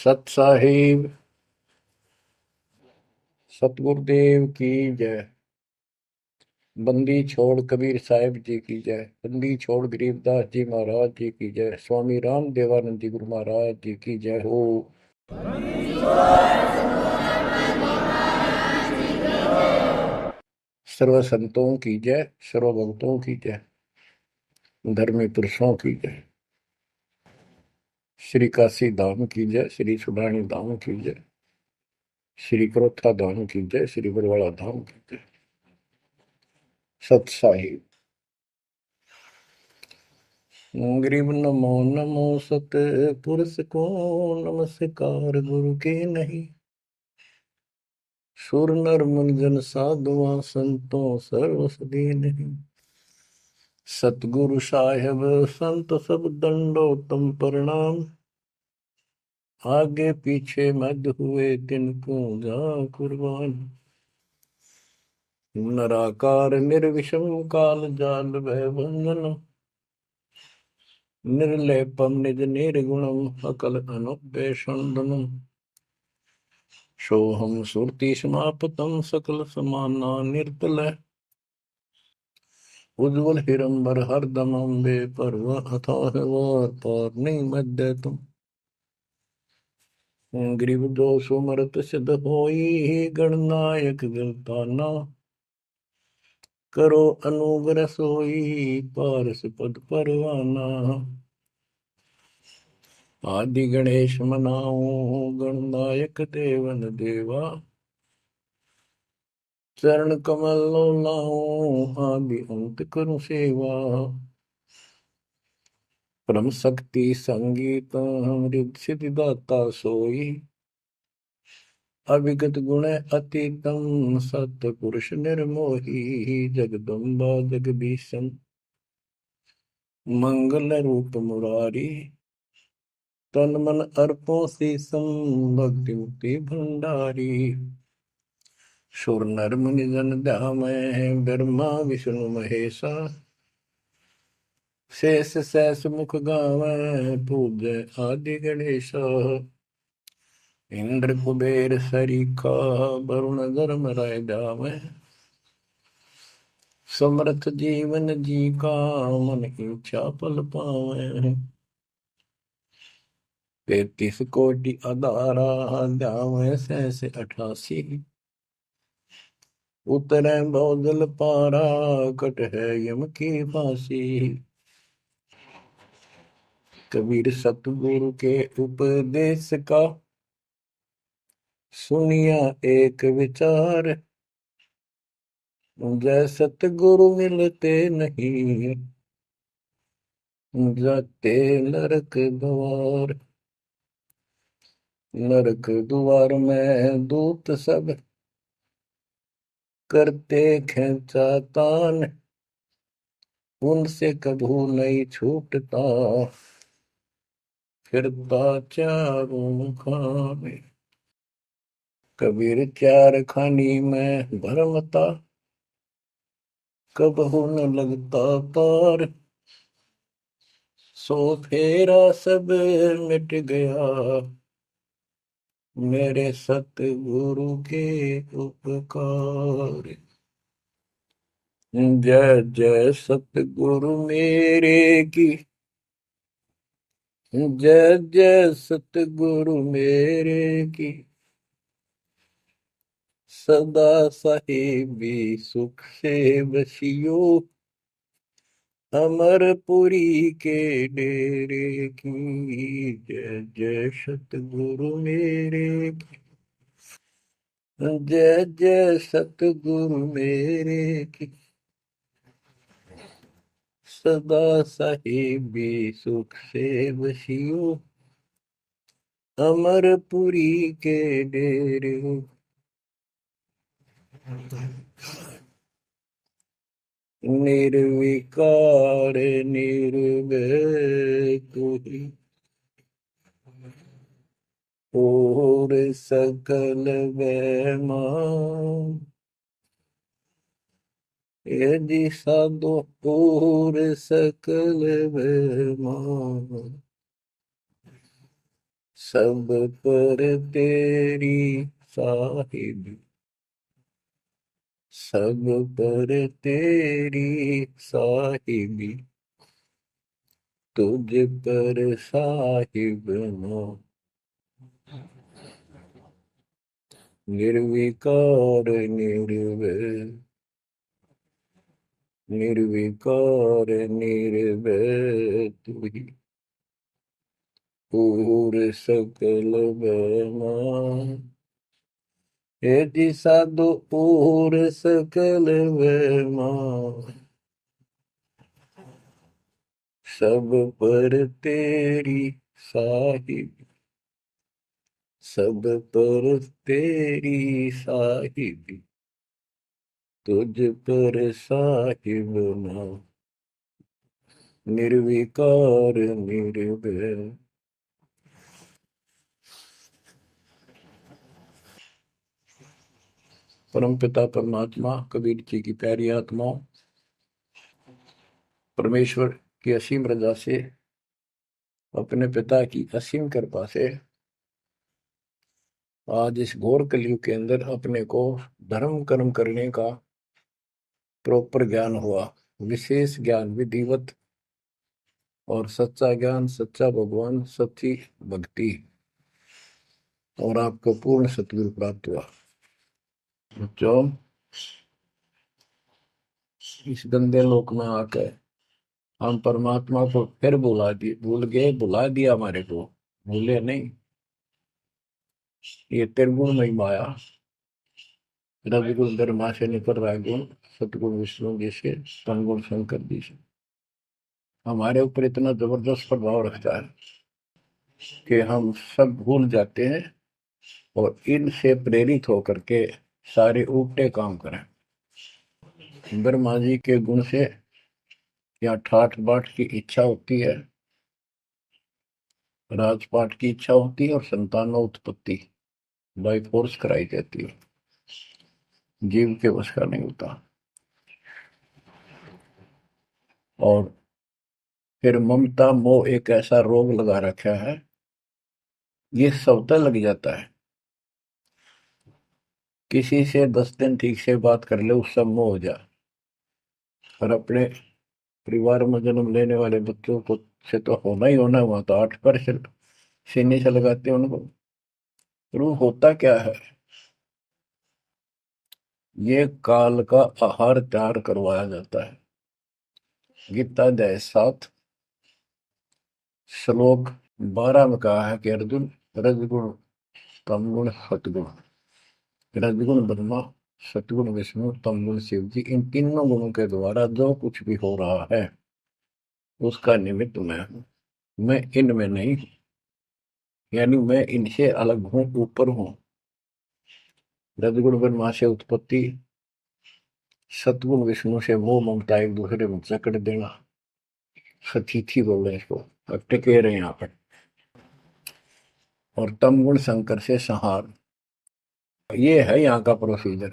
सत साहिब सतगुरुदेव की जय। बंदी छोड़ कबीर साहिब जी की जय। बंदी छोड़ गरीबदास जी महाराज जी की जय। स्वामी राम देवानंद जी गुरु महाराज जी की जय हो। सर्व संतों की जय, सर्व भक्तों की जय, धर्मी पुरुषों की जय। श्री काशी धाम की जय, श्री सुडानी धाम की जय, श्री क्रोथा धाम की जय, श्री बरवाड़ा धाम की जय। सत साहिब गरीब नमो नमो सत पुरुष को नमस्कार गुरु के नहीं। सुर नर मुनिजन साधुआ संतों सर्वसदी नहीं। सतगुरु साहेब संत सब दंडोतम प्रणाम। आगे पीछे मध्य हुए तिनको जा कुर्बान। नराकार निर्विषम काल जाल भय बंधन। निर्लेपम निज निर्गुणम अकल अनुपेशंदनम। सोहम सुरति समापतम सकल समाना निर्तल। उज्ज्वल हिरंबर हरदम अम्बे पर्व अथाह वार पार नहीं मध्य तुम। ग्रीव दोष सुमरत सिद्ध होई गणनायक गलताना। करो अनुग्रह सोई पारस पद परवाना। आदि गणेश मनाओ गणनायक देवन देवा। चरण कमल लाओ आदि अंत करूं सेवा। परम शक्ति संगीत हृदय सिद्धिदाता सोई। अविगत गुण अतीतम सतपुरुष निर्मोही। जगदम्बा जगदीशन मंगल रूप मुरारी। तन मन अर्पों शीसम भक्ति मुक्ति भंडारी। सुर नर मुनि जन ध्यामय ब्रह्मा विष्णु महेशा। शेष सहस मुख गावै पूजय आदि गणेशा। इंद्र कुबेर सरीखा वरुण धर्म राय जावै। समर्थ जीवन जी का मन इच्छा पल पावै। 33 कोटि अदारा ध्यावै सहस 88। उतरै बहुदल पारा कट है यम की फांसी। कबीर सतगुरु के उपदेश का सुनिया एक विचार। जय सतगुरु मिलते नहीं जाते नरक द्वार। नरक द्वार में दूत सब करते खेचा तान। उनसे कभू नहीं छूटता फिरता चारों खाने। कबीर चार खानी में भरमता कबहू न लगता पार। सो फेरा सब मिट गया मेरे सतगुरु के उपकार। जय जय सतगुरु मेरे की। जय जय सतगुरु मेरे की। सदा साहिबी सुख से बसियो। अमरपुरी के डेरे की। जय जय सतगुरु मेरे की। जय जय सतगुरु मेरे की। सदा साहिबी सुख से बसियो। अमरपुरी के डेरे। निर्विकार निर्भय तू ही और सकल वैमान। यदि साधु और सकल वैमान। सब पर तेरी साहिबी, सब पर तेरी साहिबी, तुझ पर साहिब ना, निर्विकार निर्भय, निर्विकार निर्भय तू ही, पूर सकल बना, हे दिशा दो पूर सकल बना, सब पर तेरी साहिब, सब पर तेरी साहिबी, तुझ पर साहिब ना, निर्विकार निर्भय। परम पिता परमात्मा कबीर जी की प्यारी आत्माओं, परमेश्वर की असीम रजा से, अपने पिता की असीम कृपा से आज इस घोर कलयुग के अंदर अपने को धर्म कर्म करने का प्रॉपर ज्ञान हुआ, विशेष ज्ञान विधिवत, और सच्चा ज्ञान, सच्चा भगवान, सच्ची भक्ति, और आपको पूर्ण सतगुरु प्राप्त हुआ। जो इस गंदे लोक में आकर हम परमात्मा को फिर भुला दिए, भूल गए, भुला दिया हमारे को, भूले नहीं। ये त्रिगुण में माया, रविगुण धर्मा से निकल रहा गुण, सतगुण विष्णु जी से, तनगुण शंकर जी से हमारे ऊपर इतना जबरदस्त प्रभाव रखता है कि हम सब भूल जाते हैं और इनसे प्रेरित होकर के सारे उल्टे काम करें। ब्रह्मा जी के गुण से या ठाठ बाट की इच्छा होती है, राजपाट की इच्छा होती है, और संतानों उत्पत्ति बाई फोर्स कराई जाती है, जीव के वश का नहीं होता। और फिर ममता मोह एक ऐसा रोग लगा रखा है, ये सबता लग जाता है। किसी से 10 दिन ठीक से बात कर ले, उससे मोह हो जाए, और अपने परिवार में जन्म लेने वाले बच्चों को से तो होना ही होना, हुआ तो 8% सीने से लगाते हैं उनको। तो होता क्या है, ये काल का आहार तैयार करवाया जाता है। गीता अध्याय 7 श्लोक 12 में कहा है कि अर्जुन, रजगुण तमगुण सतगुण, रजगुण ब्रह्मा, सतगुण विष्णु, तमगुण शिव जी, इन तीनों गुणों के द्वारा जो कुछ भी हो रहा है उसका निमित्त मैं हूं, मैं इनमें नहीं हूं, यानी मैं इनसे अलग हूं, ऊपर हूं। रजगुण ब्रह्मा से उत्पत्ति, सतगुण विष्णु से मोह ममता एक दूसरे में जकड़ देना, सतीथी बोल रहे हैं इसको, टिके रहे यहाँ पर, और तम गुण शंकर से संहार। ये है यहाँ का प्रोसीजर।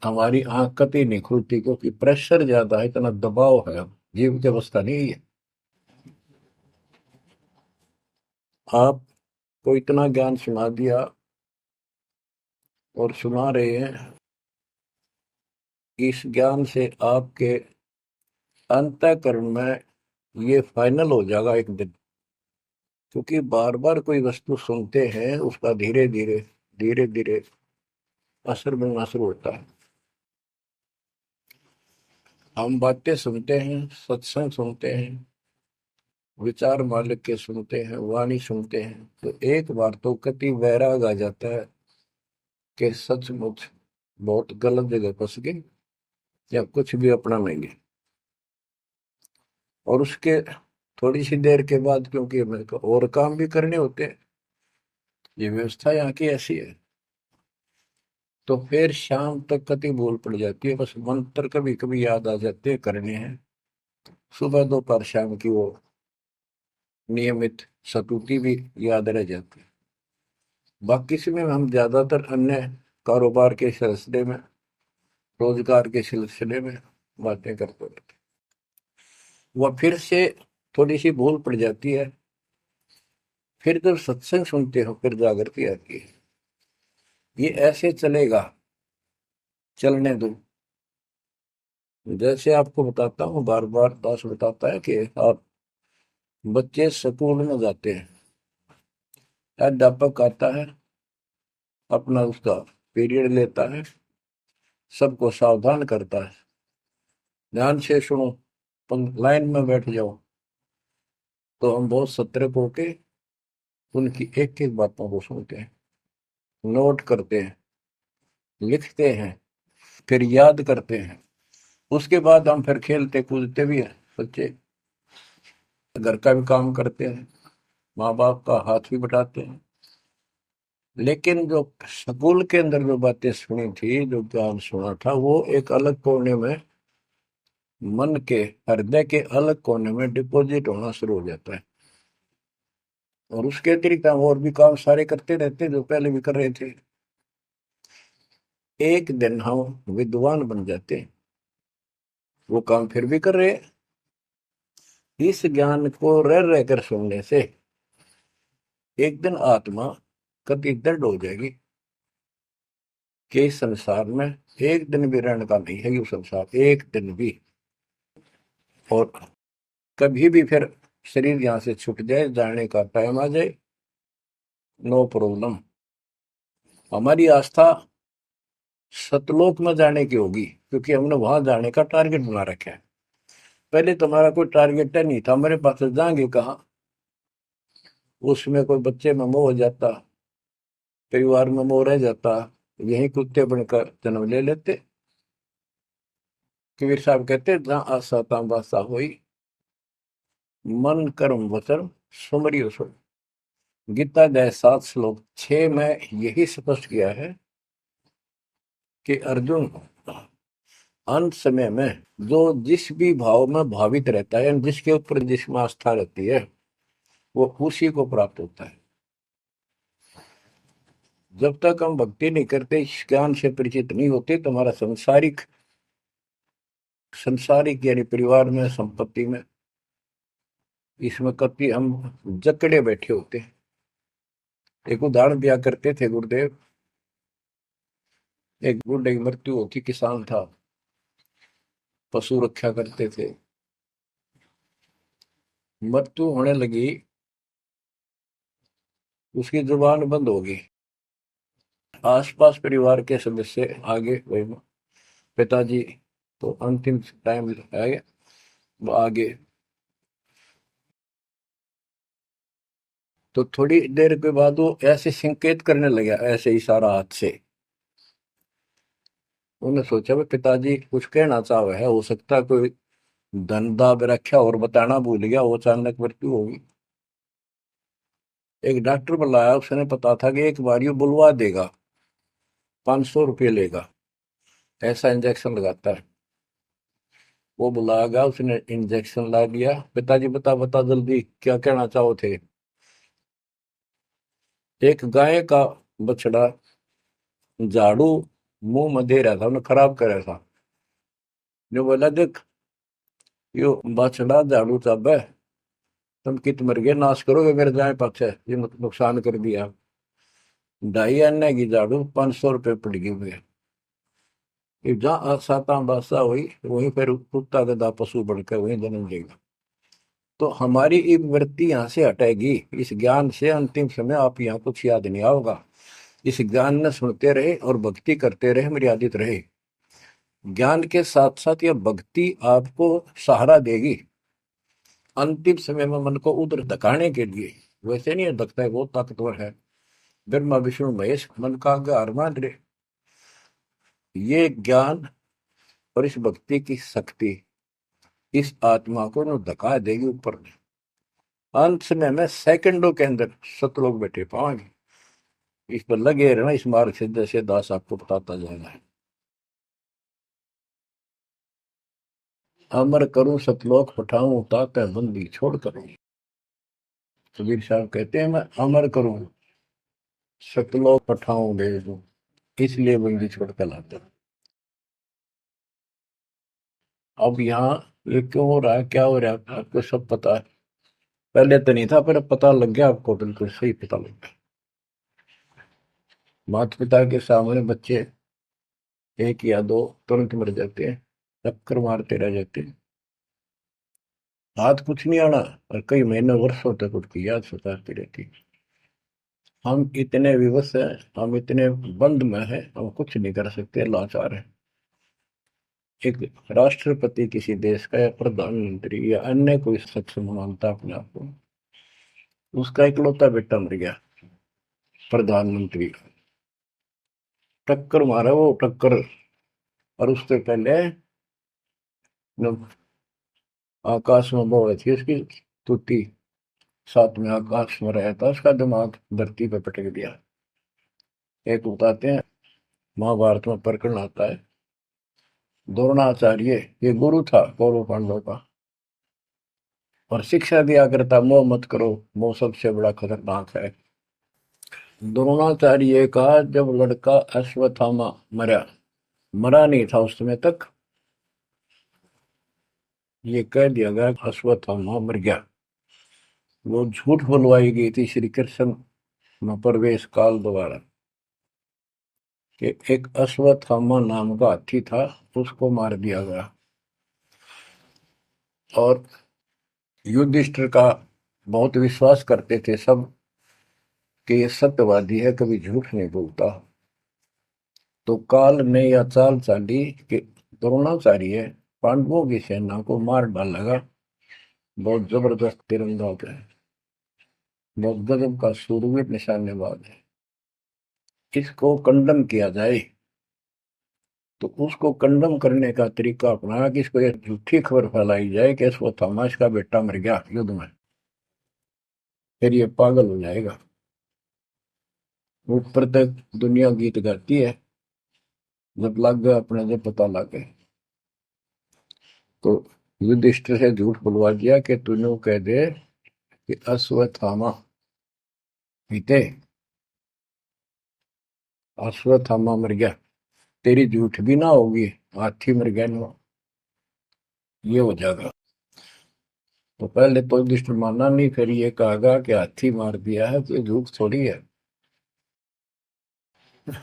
हमारी आंख कतई नहीं खुलती क्योंकि प्रेशर ज्यादा है, इतना दबाव है, जीव की अवस्था नहीं है। आपको इतना ज्ञान सुना दिया और सुना रहे हैं, इस ज्ञान से आपके अंतःकरण में ये फाइनल हो जाएगा एक दिन। क्योंकि बार बार कोई वस्तु सुनते हैं, उसका धीरे धीरे धीरे धीरे असर बनना शुरू होता है। हम बातें सुनते हैं, सत्संग सुनते हैं, विचार मालिक के सुनते हैं, वाणी सुनते हैं, तो एक बार तो कति वैराग आ जाता है कि सचमुच बहुत गलत जगह फंस गए, या कुछ भी अपना लेंगे। और उसके थोड़ी सी देर के बाद, क्योंकि हमें तो और काम भी करने होते हैं, ये व्यवस्था यहाँ की ऐसी है, तो फिर शाम तक कति भूल पड़ जाती है, बस मंत्र कभी कभी याद आ जाते हैं करने हैं। सुबह दोपहर शाम की वो नियमित सतुति भी याद रह जाती है। बाकी समय हम ज्यादातर अन्य कारोबार के सिलसिले में, रोजगार के सिलसिले में बातें करते रहते हैं। वह फिर से थोड़ी सी भूल पड़ जाती है, फिर जब सत्संग सुनते हो फिर जागृति आती है। ये ऐसे चलेगा, चलने दो। जैसे आपको बताता हूँ, बार बार दास बताता है कि आप बच्चे स्कूल में जाते हैं, अध्यापक आता है, अपना उसका पीरियड लेता है, सबको सावधान करता है, ध्यान से सुनो, लाइन में बैठ जाओ। तो हम बहुत सतर्क होके उनकी एक एक बातों को सुनते हैं, नोट करते हैं, लिखते हैं, फिर याद करते हैं। उसके बाद हम फिर खेलते कूदते भी हैं, बच्चे घर का भी काम करते हैं, माँ बाप का हाथ भी बटाते हैं। लेकिन जो स्कूल के अंदर जो बातें सुनी थी, जो ज्ञान सुना था, वो एक अलग कोने में, मन के हृदय के अलग कोने में डिपॉजिट होना शुरू हो जाता है। और उसके अतिरिक्त हम और भी काम सारे करते रहते हैं जो पहले भी कर रहे थे। एक दिन हम विद्वान बन जाते हैं, वो काम फिर भी कर रहे हैं। इस ज्ञान को रह रहकर सुनने से एक दिन आत्मा कति दृढ़ हो जाएगी कि इस संसार में एक दिन भी रहने का नहीं है, ये संसार एक दिन भी। और कभी भी फिर शरीर यहाँ से छूट जाए, जाने का टाइम आ जाए, नो प्रॉब्लम। हमारी आस्था सतलोक में जाने की होगी, क्योंकि हमने वहां जाने का टारगेट बना रखा है। पहले तुम्हारा कोई टारगेट नहीं था, मेरे पास जाएंगे कहाँ। उसमें कोई बच्चे में मोह हो जाता, परिवार में मोह रह जाता, यही कुत्ते बनकर जन्म ले लेते। कबीर साहब कहते, जहां आशा तहां बासा हुई, मन कर्म वचन सुमरियो सो। गीता अध्याय 7 श्लोक 6 में यही स्पष्ट किया है कि अर्जुन, अंत समय में जो जिस भी भाव में भावित रहता है, जिसके ऊपर जिसमें आस्था रहती है, वो उसी को प्राप्त होता है। जब तक हम भक्ति नहीं करते, इस ज्ञान से परिचित नहीं होते, तो हमारा संसारिक संसारिक यानी परिवार में, संपत्ति में, इसमें कभी हम जकड़े बैठे होते हैं। एक उदाहरण दिया करते थे गुरुदेव, एक बूढ़े की मृत्यु होती, किसान था, पशु रक्षा करते थे, मृत्यु होने लगी, उसकी जुबान बंद हो गई। आसपास परिवार के सदस्य आगे, वही पिताजी तो अंतिम टाइम आ गया, वो आगे। तो थोड़ी देर के बाद वो ऐसे संकेत करने लगा, ऐसे इशारा हाथ से। उन्होंने सोचा भाई पिताजी कुछ कहना चाह रहे हैं, हो सकता है कोई धंधा रखा और बताना भूल गया, वो अचानक मृत्यु होगी। एक डॉक्टर बुलाया, उसने पता था कि एक बार ये बुलवा देगा, 500 रुपये लेगा, ऐसा इंजेक्शन लगाता है। वो बुलाया गया, उसने इंजेक्शन ला दिया। पिताजी बता बता जल्दी क्या कहना चाहो थे। एक गाय का बछड़ा झाड़ू मुंह में दे रहा था, उन्हें खराब कर रहा था। जो बोला, देख यो बछड़ा झाड़ू चाबे, तुम कित मर गए, नाश करोगे मेरे गाय पक्ष है, ये नुकसान कर दिया। 2.5 आने की झाड़ू 500 रुपये पड़ गई हुए। जहाँ साता बादशाह हुई, वहीं फिर कुत्ता गधा पशु बढ़कर वहीं जन्म लेगा। तो हमारी ये वृत्ति यहाँ से हटेगी इस ज्ञान से। अंतिम समय आप यहाँ कुछ याद नहीं आओगा, इस ज्ञान ने सुनते रहे और भक्ति करते रहे, मर्यादित रहे। ज्ञान के साथ साथ यह भक्ति आपको सहारा देगी अंतिम समय में, मन को उधर धकाने के लिए। वैसे नहीं है धकता है, बहुत ताकतवर है, ब्रह्मा विष्णु महेश मन का आधार मान रहे। ये ज्ञान और इस भक्ति की शक्ति इस आत्मा को न धका देगी ऊपर। अंत समय में सेकंडों के अंदर सतलोक बैठे पाएंगे। इस पर लगे रहना, इस मार्ग से जैसे दास आपको बताता जाएगा। अमर करूं सतलोक पठाऊं, ताकि बंदी छोड़ करूं। कबीर साहब कहते हैं, मैं अमर करूं सतलोक पठाऊं भेजूं, इसलिए बंदी छोड़ कर लाता। अब यहाँ ये क्यों हो रहा है, क्या हो रहा है, आपको सब पता है। पहले तो नहीं था, पर अब पता लग गया आपको, बिल्कुल सही पता लग गया। माता पिता के सामने बच्चे एक या दो तुरंत मर जाते हैं, चक्कर मारते रह जाते हैं, हाथ कुछ नहीं आना, और कई महीने वर्षों तक उसकी याद सताती रहती है। हम इतने विवश हैं, हम इतने बंद में हैं, हम कुछ नहीं कर सकते, लाचार हैं। एक राष्ट्रपति किसी देश का या प्रधानमंत्री या अन्य कोई सक्षम मानता अपने आप को, उसका इकलौता बेटा मर गया, प्रधानमंत्री का, टक्कर मारा वो टक्कर। और उससे पहले जब आकाश में वो थी उसकी तुती, साथ में आकाश में रहा था, उसका दिमाग धरती पे पटक दिया। एक बताते हैं, महाभारत में प्रकरण आता है, द्रोणाचार्य, ये गुरु था कौरव पांडव का, और शिक्षा दिया करता, मोह मत करो, मोह सबसे बड़ा खतरनाक है। द्रोणाचार्य का जब लड़का अश्वत्थामा मरा, मरा नहीं था उस समय तक, ये कह दिया गया अश्वत्थामा मर गया। वो झूठ बुलवाई गई थी श्री कृष्ण में प्रवेश काल द्वारा, कि एक अश्वत्थामा नाम का हाथी था, उसको मार दिया गया। और युधिष्ठिर का बहुत विश्वास करते थे सब कि ये सत्यवादी है, कभी झूठ नहीं बोलता। तो काल ने यह चाल चाली कि द्रोणाचार्य पांडवों की सेना को मार डालेगा। बहुत जबरदस्त तीरंदाज है, बहुत गजब का शूरवीर निशानेबाज है, इसको कंडम किया जाए। तो उसको कंडम करने का तरीका अपनाया कि इसको एक झूठी खबर फैलाई जाए कि इसको थमास का बेटा मर गया युद्ध में, फिर ये पागल हो जाएगा। ऊपर तक दुनिया गीत गाती है, जब लग गए अपने, जब पता लग गए तो युधिष्ठिर से झूठ बुलवा दिया कि तूने कह दे कि अश्वत्थामा बीते, अश्वत्थामा मर गया, तेरी झूठ भी ना होगी, हाथी मर गया ना, ये हो जाएगा। तो पहले तो युधिष्ठिर माना नहीं, फिर ये कहा कि हाथी मार दिया है, तो ये झूठ थोड़ी है।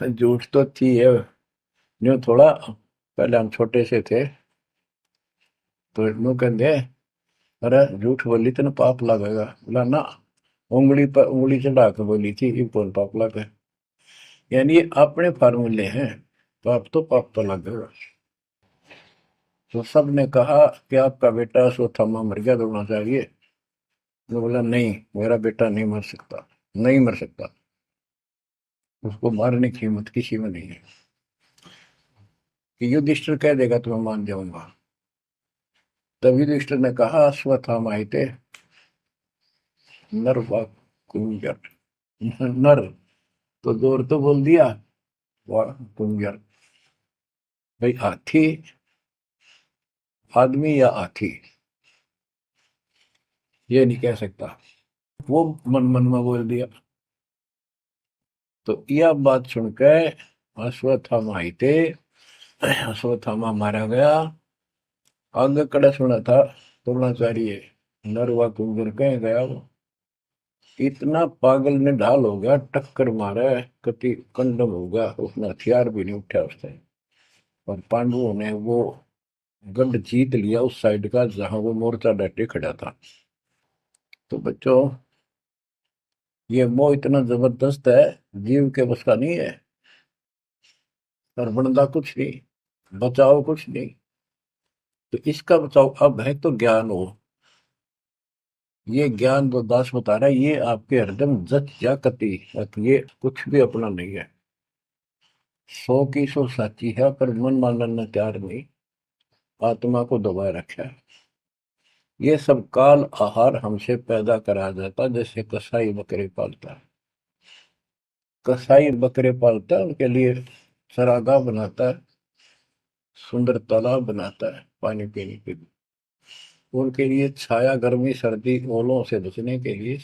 झूठ तो थी है, यूं थोड़ा। पहले हम छोटे से थे तो यूं कहते, अरे झूठ बोली तो ना पाप लगेगा, बोला ना, उंगली पर उंगली चढ़ा के बोली थी, ये कौन पाप लगे। यानी ये अपने फार्मूले हैं, पाप तो लगेगा। तो सब ने कहा कि आपका बेटा अश्वत्थामा मर गया, दौड़ना चाहिए। तो बोला नहीं, मेरा बेटा नहीं मर सकता, नहीं मर सकता, उसको मारने की हिम्मत किसी में नहीं है। कि युधिष्ठिर कह देगा तो मैं मान जाऊंगा। तब युधिष्ठिर ने कहा अश्वत्थामा थे नर व कुंजर, नर तो जोर तो बोल दिया, व कुंजर, भाई हाथी आदमी या हाथी, ये नहीं कह सकता। वो मन मन में बोल दिया। तो यह बात सुनकर अश्वत्थामा थे, अश्वत्थामा मारा गया। आगे कड़ा सुना था द्रोणाचार्य, नर व कुंजर कह गया वो, इतना पागल ने ढाल हो गया, टक्कर मारा, कति कंडम हो गया, उसने हथियार भी नहीं उठा उसने। और पांडवों ने वो गढ़ जीत लिया उस साइड का जहां वो मोर्चा डटे खड़ा था। तो बच्चों, ये मोह इतना जबरदस्त है, जीव के बस का नहीं है। और बनता कुछ नहीं, बचाओ कुछ नहीं। तो इसका बचाओ अब है तो ज्ञान हो। ये ज्ञान जो दास बता रहा है, ये आपके हृदय में जच जा कति, ये कुछ भी अपना नहीं है। 100 की 100 सच्ची है, पर मन मानने तैयार नहीं, आत्मा को दबाए रखा है। ये सब काल आहार हमसे पैदा कराया जाता, जैसे कसाई बकरे पालता है। कसाई बकरे पालता है, उनके लिए चरागाह बनाता है, सुंदर तालाब बनाता है पानी पीने के लिए, उनके लिए छाया, गर्मी, सर्दी, ओलों से बचने के लिए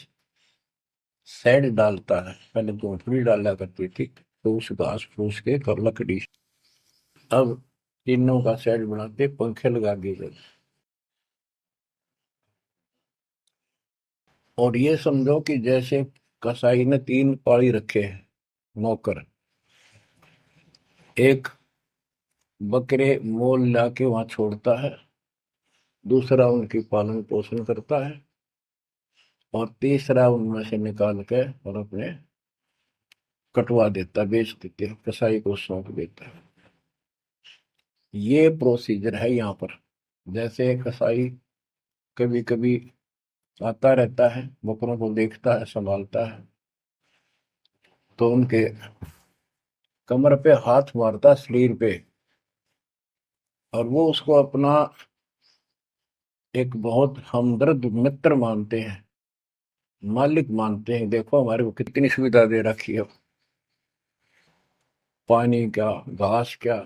शेड डालता है। पहले झोंपड़ी डाला करती थी, तो उस घास फूस के और लकड़ी, अब टीनों का शेड बनाते, पंखे लगा दिए जाते। और ये समझो कि जैसे कसाई ने 3 पाली रखे हैं नौकर, एक बकरे मोल लाके वहां छोड़ता है, दूसरा उनकी पालन पोषण करता है, और तीसरा उनमें से निकाल के और अपने कटवा देता, बेच देते हैं, कसाई को सौंप देता है। ये प्रोसीजर है यहाँ पर। जैसे कसाई कभी कभी आता रहता है, बकरों को देखता है, संभालता है, तो उनके कमर पे हाथ मारता, शरीर पे, और वो उसको अपना एक बहुत हमदर्द मित्र मानते हैं, मालिक मानते हैं। देखो हमारे को कितनी सुविधा दे रखी है, पानी क्या, घास क्या,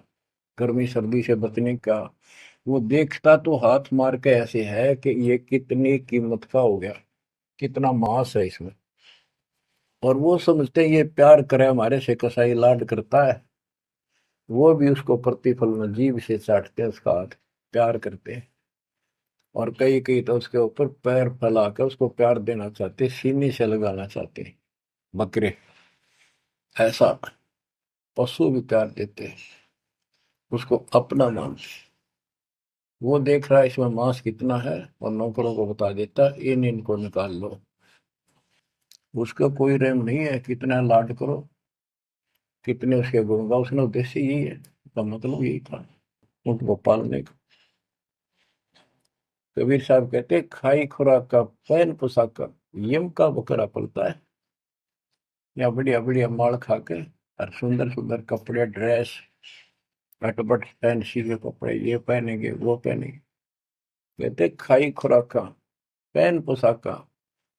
गर्मी सर्दी से बचने का। वो देखता तो हाथ मार के ऐसे है कि ये कितनी कीमत का हो गया, कितना मांस है इसमें। और वो समझते हैं ये प्यार करे हमारे से, कसाई लाड करता है, वो भी उसको प्रतिफल में जीभ से चाटते हैं उसका हाथ, प्यार करते हैं। और कई कई तो उसके ऊपर पैर फैला कर उसको प्यार देना चाहते, सीने से लगाना चाहते हैं बकरे। ऐसा पशु भी प्यार देते हैं, उसको अपना मानते हैं। वो देख रहा है इसमें मांस कितना है, और नौकरों को बता देता है इन इनको निकाल लो। उसका कोई रहम नहीं है, कितना लाड करो, कितने उसके गुण गाओ। उसका उद्देश्य यही है, उसका मतलब यही था, उनको पालने का। कबीर साहब कहते हैं, खाई खुराक का पैन पोशाक का यम का बकरा पलता है। या बढ़िया बढ़िया माल खा के, और सुंदर सुंदर कपड़े, ड्रेस, अटपट फैंसी के कपड़े, ये पहनेंगे वो पहनेंगे। कहते खाई खुराक का पैन पोशाक का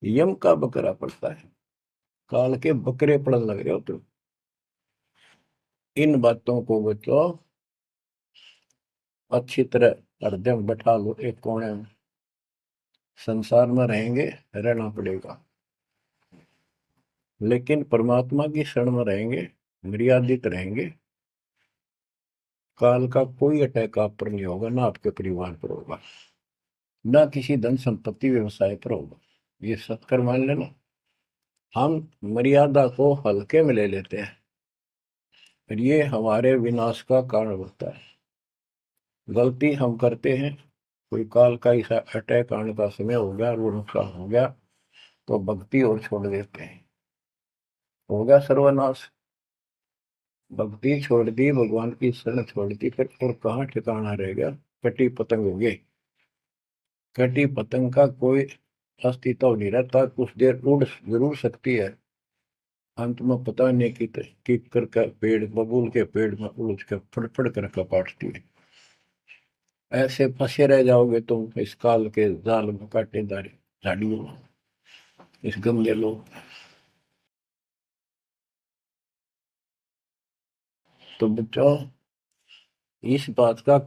यम का बकरा पड़ता है। काल के बकरे पड़न लग रहे हो तुम। इन बातों को बच्चों अच्छी तरह हृदय में बैठा लो एक कोने में। संसार में रहेंगे, रहना पड़ेगा, लेकिन परमात्मा की शरण में रहेंगे, मर्यादित रहेंगे। काल का कोई अटैक आप पर नहीं होगा, ना आपके परिवार पर होगा, ना किसी धन संपत्ति व्यवसाय पर होगा। ये सत्कर मान लेना। हम मर्यादा को हल्के में ले लेते हैं, और ये हमारे विनाश का कारण होता है। गलती हम करते हैं, कोई काल का ऐसा अटैक आने का समय हो गया और वो नुकसान हो गया, तो भक्ति और छोड़ देते हैं, हो गया सर्वनाश। भक्ति छोड़ दी, भगवान की शरण छोड़ दी, फिर और कहाँ ठिकाना रह गया। कटी पतंग हो गई। कटी पतंग का कोई अस्तित्व नहीं रहता, कुछ देर उड़ जरूर सकती है, अंत में पता नहीं कि करके पेड़, बबूल के पेड़ में उलझ कर फड़फड़ कर कपाटती है। ऐसे फंसे रह जाओगे तुम इस काल के जाल में, कांटेदार झाड़ियों में, इस गंदे लोग। तो बच्चों, इस बात का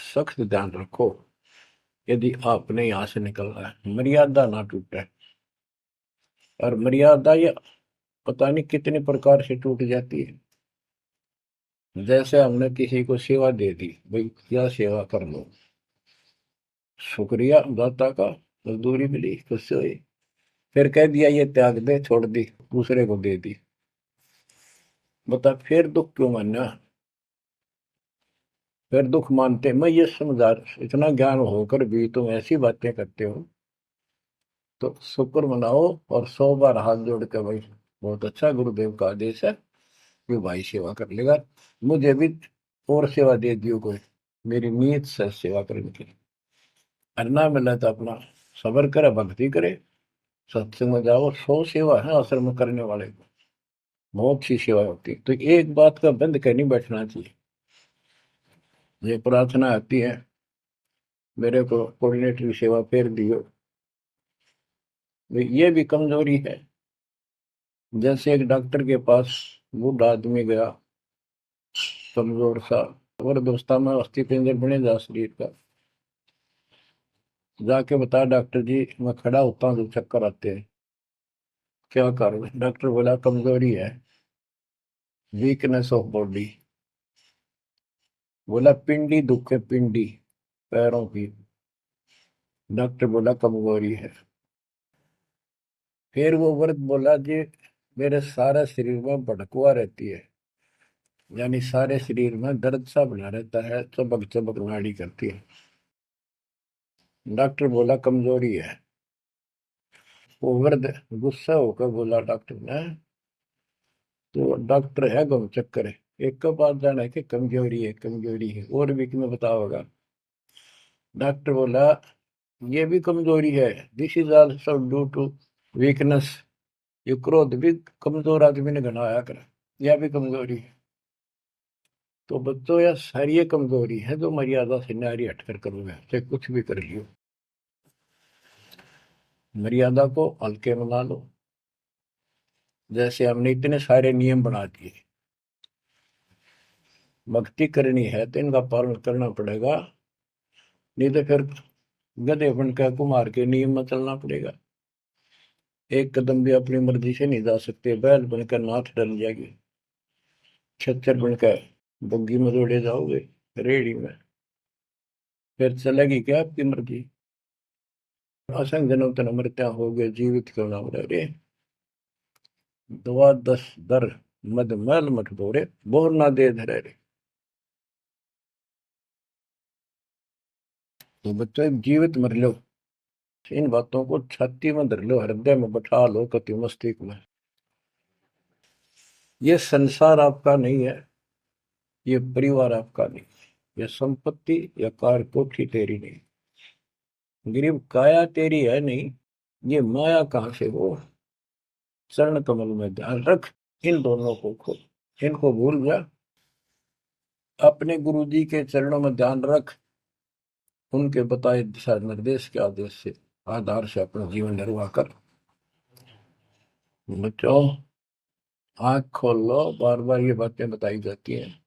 सख्त ध्यान रखो, यदि आपने यहाँ से निकलना है, मर्यादा ना टूटे। और मर्यादा ये पता नहीं कितने प्रकार से टूट जाती है। जैसे हमने किसी को सेवा दे दी, भाई क्या सेवा कर लो, शुक्रिया दाता का, मजदूरी मिली, खुश हुई, फिर कह दिया ये त्याग दे, छोड़ दी, दूसरे को दे दी। बता फिर दुख क्यों मानना। फिर दुख मानते, मैं ये समझा, इतना ज्ञान होकर भी तुम ऐसी बातें करते हो, तो शुक्र मनाओ, और 100 बार हाथ जोड़ के भाई बहुत अच्छा, गुरुदेव का आदेश है, कि भाई सेवा कर लेगा, मुझे भी और सेवा दे दियो कोई, मेरी नीयत से सेवा करने की। अन्ना मिला तो अपना सबर करे, भक्ति करे, सत्संग में जाओ। 100 सेवा है असर में करने वाले को, बहुत सी सेवा होती है। तो एक बात का बंद कर नहीं बैठना चाहिए। ये प्रार्थना आती है, मेरे को कोऑर्डिनेटर की सेवा फेर दियो, ये भी कमजोरी है। जैसे एक डॉक्टर के पास बूढ़ा आदमी गया, कमजोर सा, और दोस्ता में अस्थि पिंजर बने जा शरीर का, जाके बता डॉक्टर जी मैं खड़ा होता हूँ तो चक्कर आते हैं, क्या करूँ। डॉक्टर बोला कमजोरी है, वीकनेस ऑफ बॉडी। बोला पिंडी दुख है, पिंडी, पैरों की। डॉक्टर बोला कमजोरी है। फिर वो व्रत बोला जी, मेरे सारा शरीर में भड़कुआ रहती है, यानी सारे शरीर में दर्द सा बना रहता है, चबक चबक नाड़ी करती है। डॉक्टर बोला कमजोरी है। वो वृद्ध गुस्सा होकर बोला डॉक्टर ने, तो डॉक्टर है गम चक्कर है, एक का बात जाना है कि कमजोरी है, कमजोरी है, और भी तुम्हें बताओगा। डॉक्टर बोला ये भी कमजोरी है, this is also due to weakness. ये क्रोध भी कमजोर आदमी ने घनाया कर, यह भी कमजोरी है। तो बच्चों यह सारी ये कमजोरी है जो मर्यादा से नारी हटकर करोगे, चाहे कुछ भी कर लियो। मर्यादा को हल्के में ना लो। जैसे हमने इतने सारे नियम बना दिए, भक्ति करनी है तो इनका पालन करना पड़ेगा, नहीं तो फिर गधे बनकर कुमार के नियम में चलना पड़ेगा। एक कदम भी अपनी मर्जी से नहीं जा सकते, बैल बनकर नाथ डल जाएगी, छच्चर बनकर बग्गी में दौड़े जाओगे, रेड़ी में, फिर चलेगी क्या आपकी मर्जी। असंग जन्म तन मृत्या हो गए, जीवित क्यों ना रहे रे। दवा दस दर मद मैल मठ बोरे, बोर ना दे धरे रे। तो बच्चों जीवित मर लो, इन बातों को छाती में धर लो, हृदय में बैठा लो, कति मस्तिष्क में। ये संसार आपका नहीं है, ये परिवार आपका नहीं, ये संपत्ति या कार कोठी तेरी नहीं, गरीब काया तेरी है नहीं, ये माया कहां से हो। चरण कमल में ध्यान रख, इन दोनों को खो, इनको भूल जा, अपने गुरु जी के चरणों में ध्यान रख, उनके बताए दिशा निर्देश के आदेश से आधार से अपना जीवन निर्वाह कर। बच्चों आंख खोल लो, बार बार ये बातें बताई जाती हैं।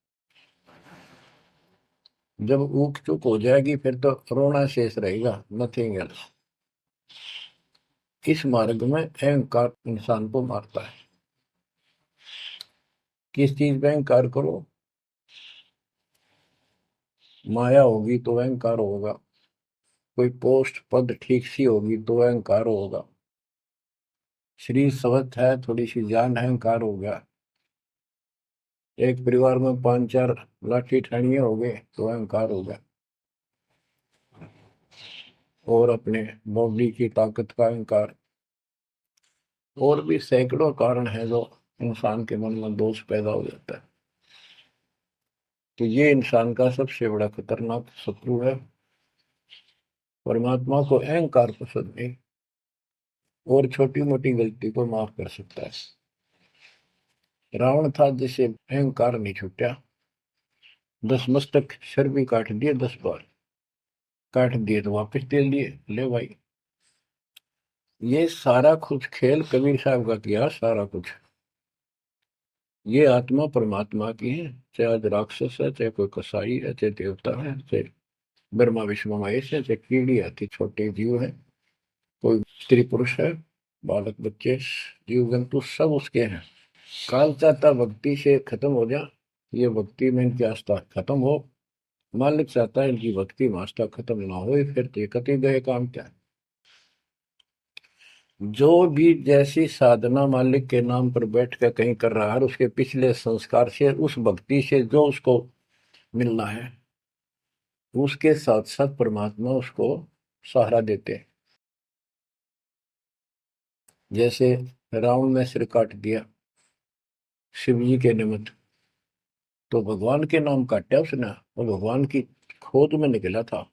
जब ऊक चुक हो जाएगी फिर तो रोना शेष रहेगा, नथिंग एल्स। इस मार्ग में अहंकार इंसान को मारता है। किस चीज में अहंकार करो, माया होगी तो अहंकार होगा, कोई पोस्ट पद ठीक सी होगी तो अहंकार होगा, शरीर स्वस्थ है, थोड़ी सी जान, अहंकार हो गया। एक परिवार में 5-4 लाठी ठानिया हो गए तो अहंकार हो गया, और अपने बॉडी की ताकत का अहंकार। और भी सैकड़ों कारण है जो इंसान के मन में दोष पैदा हो जाता है। तो ये इंसान का सबसे बड़ा खतरनाक शत्रु है। परमात्मा को अहंकार पसंद नहीं, और छोटी मोटी गलती को माफ कर सकता है। रावण था जिसे अहंकार नहीं छूटा, 10 मस्तक सर भी काट दिए, 10 बार काट दिए तो वापस दे दिए, ले भाई। ये सारा कुछ खेल कबीर साहब का किया, सारा कुछ। ये आत्मा परमात्मा की है, चाहे आज राक्षस है, चाहे कोई कसाई है, चाहे देवता है, चाहे ब्रह्मा विष्णु महेश है, चाहे कीड़ी आती छोटे जीव है, कोई स्त्री पुरुष है, बालक बच्चे, जीव जंतु सब उसके हैं। काल चाहता भक्ति से खत्म हो जा, ये भक्ति में इनकी आस्था खत्म हो, मालिक चाहता है इनकी भक्ति में आस्था खत्म ना हो, फिर तो कति गए काम क्या। जो भी जैसी साधना मालिक के नाम पर बैठ कर कहीं कर रहा है, उसके पिछले संस्कार से, उस भक्ति से जो उसको मिलना है, उसके साथ साथ परमात्मा उसको सहारा देते हैं। जैसे रावण ने सिर काट दिया शिव जी के निमित्त, तो भगवान के नाम काटा उसने, वो भगवान की खोज में निकला था।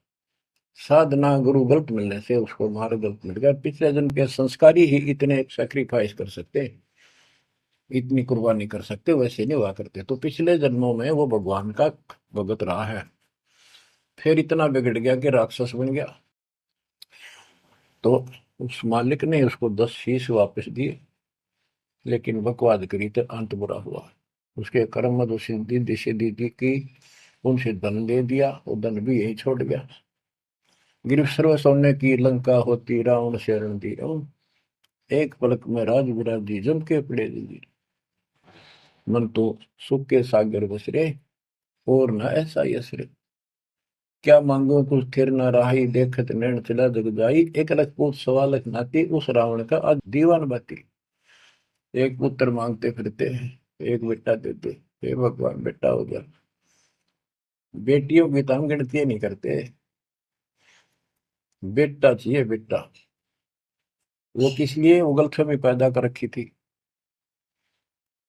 साधना गुरु गलत मिलने से उसको मार्ग गलत मिल गया, पिछले जन्म के संस्कारी ही इतने सेक्रीफाइस कर सकते, इतनी कुर्बानी कर सकते, वैसे नहीं हुआ करते। तो पिछले जन्मों में वो भगवान का भगत रहा है, फिर इतना बिगड़ गया कि राक्षस बन गया। तो उस मालिक ने उसको 10 शीश वापस दिए, लेकिन बकवाद करी तो अंत बुरा हुआ। उसके कर्म में तो सिद्धि सिद्धि की, उनसे धन दे दिया, वो धन भी यही छोड़ गया। गिरफ्त सर्व सोने की लंका होती, रावण शरण दी, एक पलक में राज विराजी, जम के पड़े दी, मन तो सुख के सागर बसरे, और न ऐसा यसरे। क्या मांगो कुछ थिर न राही, देखत नैन चला जग जाई। एक लख पूत सवा लख नाती, उस रावण का आज दीवान बाती। एक पुत्र मांगते फिरते हैं, एक बेटा देते। हे भगवान, बेटा हो गया। बेटियों की तो हम गिनती नहीं करते, बेटा चाहिए बेटा। वो किस लिए वो गलतफहमी पैदा कर रखी थी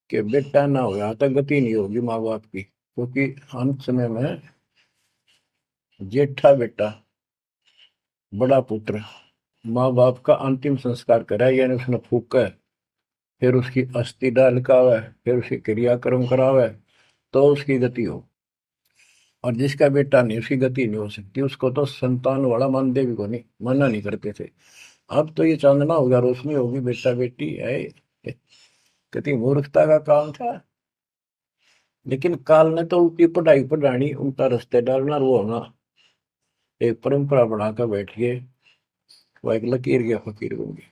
कि बेटा ना हो तो गति नहीं होगी माँ बाप की, क्योंकि अंत समय में जेठा बेटा, बड़ा पुत्र, माँ बाप का अंतिम संस्कार करे, यानी उसने फूका है, फिर उसकी अस्थि डाल करावे, फिर उसकी क्रियाक्रम करावे, तो उसकी गति हो। और जिसका बेटा नहीं, उसकी गति नहीं हो सकती। उसको तो संतान वाला मानते भी को नहीं, मना नहीं करते थे। अब तो ये चांदना होगा, रोशनी होगी, बेटा बेटी है। कितनी मूर्खता का काम था। लेकिन काल ने तो उल्टी पढ़ाई पढ़ानी, उल्टा रास्ते डालना, वो होना एक परंपरा बनाकर बैठ गए। वो एक लकीर के फकीर होंगे।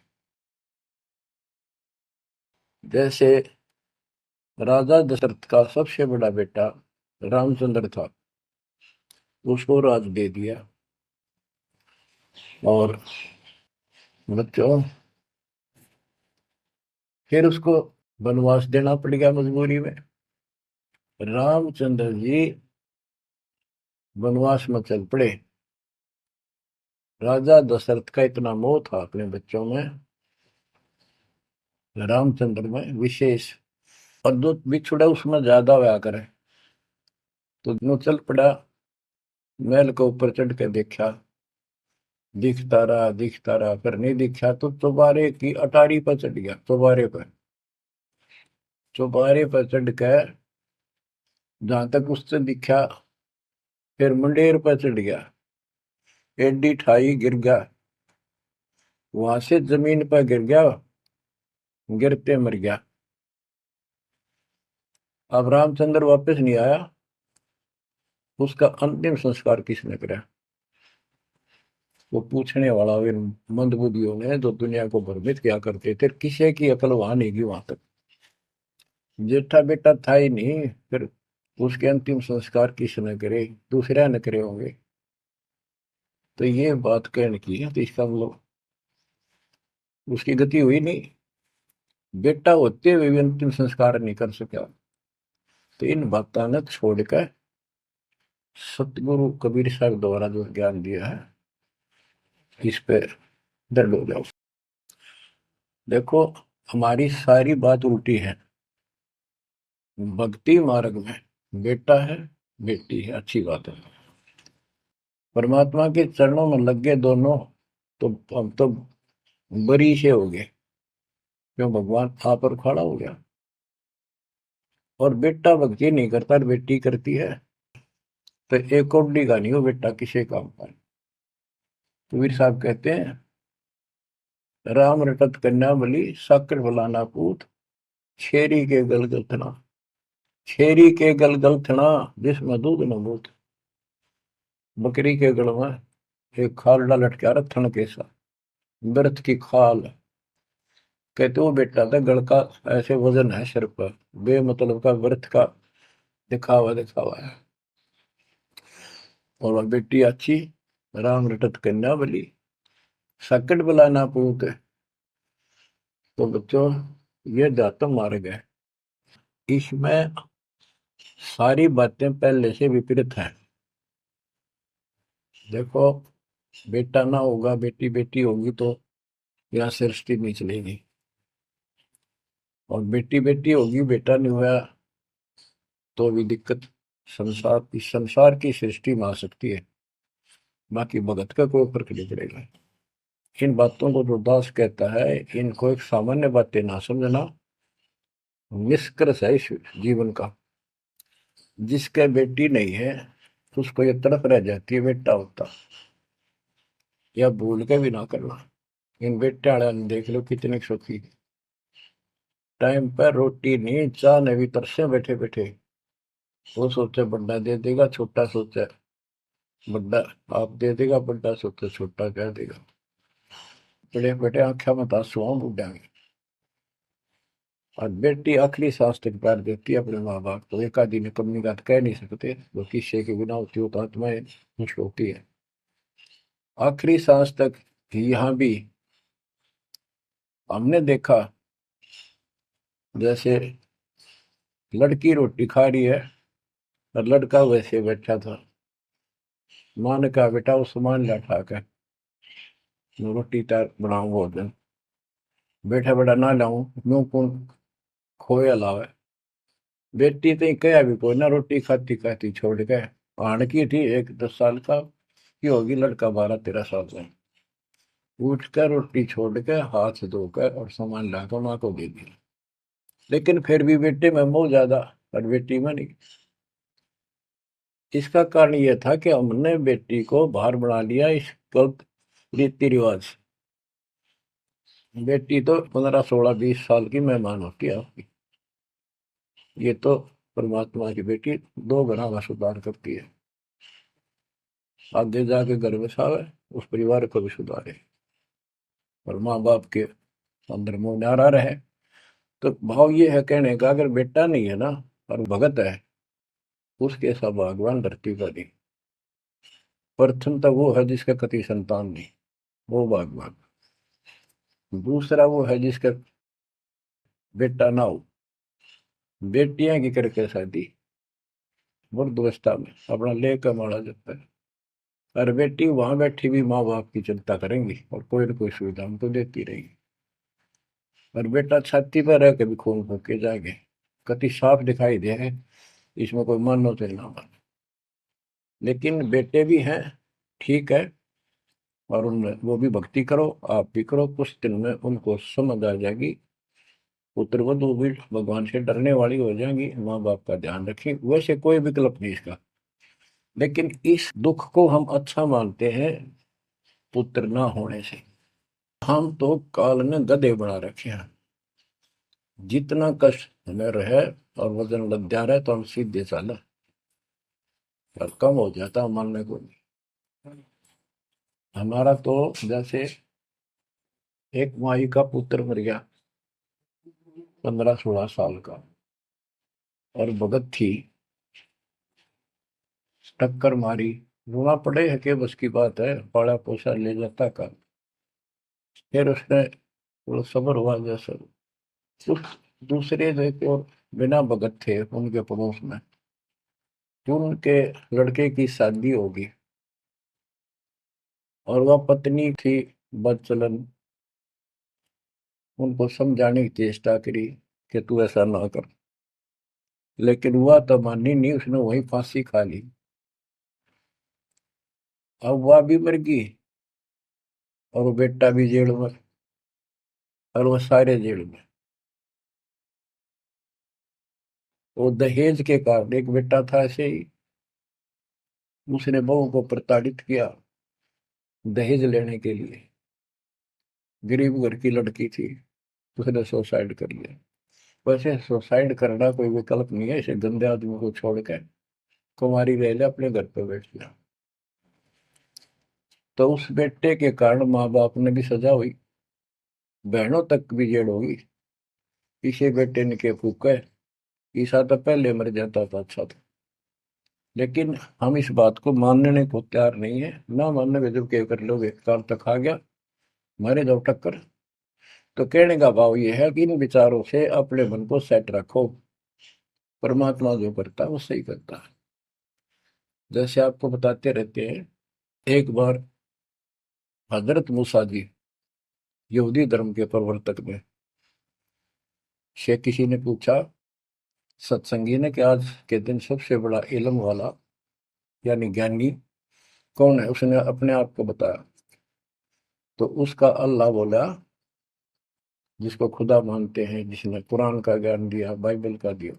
जैसे राजा दशरथ का सबसे बड़ा बेटा रामचंद्र था, उसको राज दे दिया। और बच्चों, फिर उसको वनवास देना पड़ गया मजबूरी में। रामचंद्र जी वनवास में चल पड़े। राजा दशरथ का इतना मोह था अपने बच्चों में, रामचंद्र में विशेष, और जो बिछुड़ा उसमें ज्यादा होया करे। तो नो चल पड़ा, महल के ऊपर चढ़ के देखा, दिखता रहा, फिर नहीं दिखा तो चौबारे की अटारी पर चढ़ गया। चौबारे पर चढ़ कर जहां तक उससे दिखा, फिर मुंडेर पर चढ़ गया, एडी ठाई गिर गया, वहां से जमीन पर गिर गया, गिरते मर गया। अब रामचंद्र वापस नहीं आया। उसका अंतिम संस्कार किसने करा? वो पूछने वाला इन मंदबुद्धियों ने, जो दुनिया को भ्रमित किया करते थे, किसी की अकल वहां नहीं गई वहां तक। जेठा बेटा था ही नहीं, फिर उसके अंतिम संस्कार किसने करे? दूसरा न करे होंगे। तो ये बात कहने की है, तो इसका मतलब उसकी गति हुई नहीं। बेटा होते हुए भी अंतिम संस्कार नहीं कर सका। तो इन बातों ने छोड़कर सतगुरु कबीर साहब द्वारा जो ज्ञान दिया है, इस पे दर्द हो जाओ। देखो, हमारी सारी बात उल्टी है। भक्ति मार्ग में बेटा है, बेटी है, अच्छी बात है। परमात्मा के चरणों में लग गए दोनों, तो हम तो बरी से हो गए, क्यों? भगवान आप पर खड़ा हो गया। और बेटा भक्ति नहीं करता, बेटी करती है, तो एक कौडी का नहीं हो बेटा किसी काम का। कबीर साहब कहते हैं, राम रटत कन्या बलि, साकर फलाना पूत, छेरी के गलगल थना। छेरी के गलगल थना, जिसमें दूध न मूत। बकरी के गल में एक खाल लटका रहा थन के साथ, व्रत की खाल। कहते वो बेटा था गल का, ऐसे वजन है सिर पर, बेमतलब का व्रत का दिखावा दिखावा है। और वह बेटी अच्छी, राम रटत कन्या बली, सकट बलाना पूत। तो बच्चों, ये जातम मार्ग है। इसमें सारी बातें पहले से विपरीत हैं। देखो, बेटा ना होगा, बेटी बेटी होगी, तो यहाँ सृष्टि नहीं चलेगी। और बेटी बेटी होगी, बेटा नहीं हुआ, तो भी दिक्कत संसार की सृष्टि में आ सकती है। बाकी भगत का कोई फर्क नहीं पड़ेगा। इन बातों को जो दास कहता है, इनको एक सामान्य बातें ना समझना, निष्कर्ष है इस जीवन का। जिसके बेटी नहीं है, उसको ये तड़प रह जाती है बेटा होता। या भूल के भी ना करना। इन बेटे वाले ने देख लो कितने सुखी, टाइम पर रोटी नहीं, चाह ने भी तरसे बैठे बैठे। वो सोचे बड़ा दे देगा, छोटा सोचे बड़ा आप दे देगा, बड़ा सोचे छोटा कह देगा। बड़े बेटे आख्या मत आंसू बूढ़ा में। और बेटी आखिरी सांस तक प्यार देती है अपने माँ बाप को। एक आदि ने कमी बात कह नहीं सकते, वो किस्से के बिना होती हो तो आत्माएं नष्ट होती है। आखिरी सांस तक यहाँ भी हमने देखा, जैसे लड़की रोटी खा रही है और लड़का वैसे बैठा था। माँ ने कहा बेटा वो सामान ला उठा कर, मैं रोटी तैयार बनाऊं भोजन। बेटा बेटा ना लाऊं, यूं कौन खोए अलावे। बेटी तो कहा भी कोई ना, रोटी खाती खाती छोड़ के आण की थी, एक 10 साल का की होगी, लड़का 12-13 साल का। उठ कर रोटी छोड़ के हाथ धोकर और सामान लाकर माँ को दे दिया। लेकिन फिर भी बेटे में मोह ज्यादा और बेटी में नहीं। इसका कारण यह था कि हमने बेटी को बाहर बना लिया इस गलत रीति रिवाज से। बेटी तो 15-16-20 साल की मेहमान होती है आपकी। ये तो परमात्मा की बेटी 2 गुना का सुधार करती है। आगे जाके घर बसावे, उस परिवार को भी सुधारे और माँ बाप के अंदर मोह नारा रहे। तो भाव ये है कहने का, अगर बेटा नहीं है ना और भगत है, उसके ऐसा भगवान धरती पर नहीं। प्रथम तो वो है जिसका कति संतान नहीं, वो भगवान। दूसरा वो है जिसका बेटा ना हो, बेटियां की करके शादी वृद्धावस्था में अपना लेकर मारा जाता है। और बेटी वहां बैठी भी माँ बाप की चिंता करेंगी और कोई ना कोई सुविधा उनको देती रहेगी। और बेटा छाती पर रह के भी खून फूके जाएंगे, कति साफ दिखाई दे है, इसमें कोई मानो तो ना मानो। लेकिन बेटे भी हैं, ठीक है, और उनमें वो भी भक्ति करो, आप भी करो, कुछ दिन में उनको समझ आ जाएगी। पुत्र वधु भी भगवान से डरने वाली हो जाएंगी, माँ बाप का ध्यान रखें, वैसे कोई विकल्प नहीं इसका। लेकिन इस दुख को हम अच्छा मानते हैं पुत्र ना होने से। हम तो काल ने गधे बना रखे हैं। जितना कष्ट हमें रहे और वजन लग जा रहा है तो हम सीधे चला और कम हो जाता मानने को नहीं। हमारा तो जैसे एक माई का पुत्र मर गया 15-16 साल का, और भगत थी, टक्कर मारी, रोना पड़े है कि बस की बात है, पाला पोसा ले जाता का। फिर उसने थोड़ा सब्र हुआ जैसे। उस दूसरे जो एक और बिना भगत थे उनके पड़ोस में, जो उनके लड़के की शादी होगी और वह पत्नी थी बदचलन, उनको समझाने की चेष्टा करी कि तू ऐसा ना कर। लेकिन हुआ तो मानी नहीं, उसने वही फांसी खा ली। अब वह भी मर गई और वो बेटा भी जेल में, और वो सारे जेल में। वो दहेज के कारण, एक बेटा था ऐसे ही, उसने बहू को प्रताड़ित किया दहेज लेने के लिए। गरीब घर की लड़की थी, उसने सुसाइड कर लिया। वैसे सुसाइड करना कोई विकल्प नहीं है, इसे गंदे आदमी को छोड़कर कुमारी रह ले, अपने घर पे बैठ गया। तो उस बेटे के कारण माँ बाप ने भी सजा हुई, बहनों तक भी जेल होगी। इसे बेटे ने के फूका, ईसा तो पहले मर जाता था अच्छा था। लेकिन हम इस बात को मानने को तैयार नहीं है, ना मानने में जब क्या कर लोगे, काल तक आ गया, मारे जाओ टक्कर। तो कहने का भाव ये है कि इन विचारों से अपने मन को सेट रखो, परमात्मा जो करता है वो सही करता है। जैसे आपको बताते रहते हैं, एक बार हजरत मूसा जी, यहूदी धर्म के प्रवर्तक में, से किसी ने पूछा सत्संगी ने कि आज के दिन सबसे बड़ा इल्म वाला यानी ज्ञानी कौन है, उसने अपने आप को बताया। तो उसका अल्लाह बोला, जिसको खुदा मानते हैं, जिसने कुरान का ज्ञान दिया, बाइबल का दिया।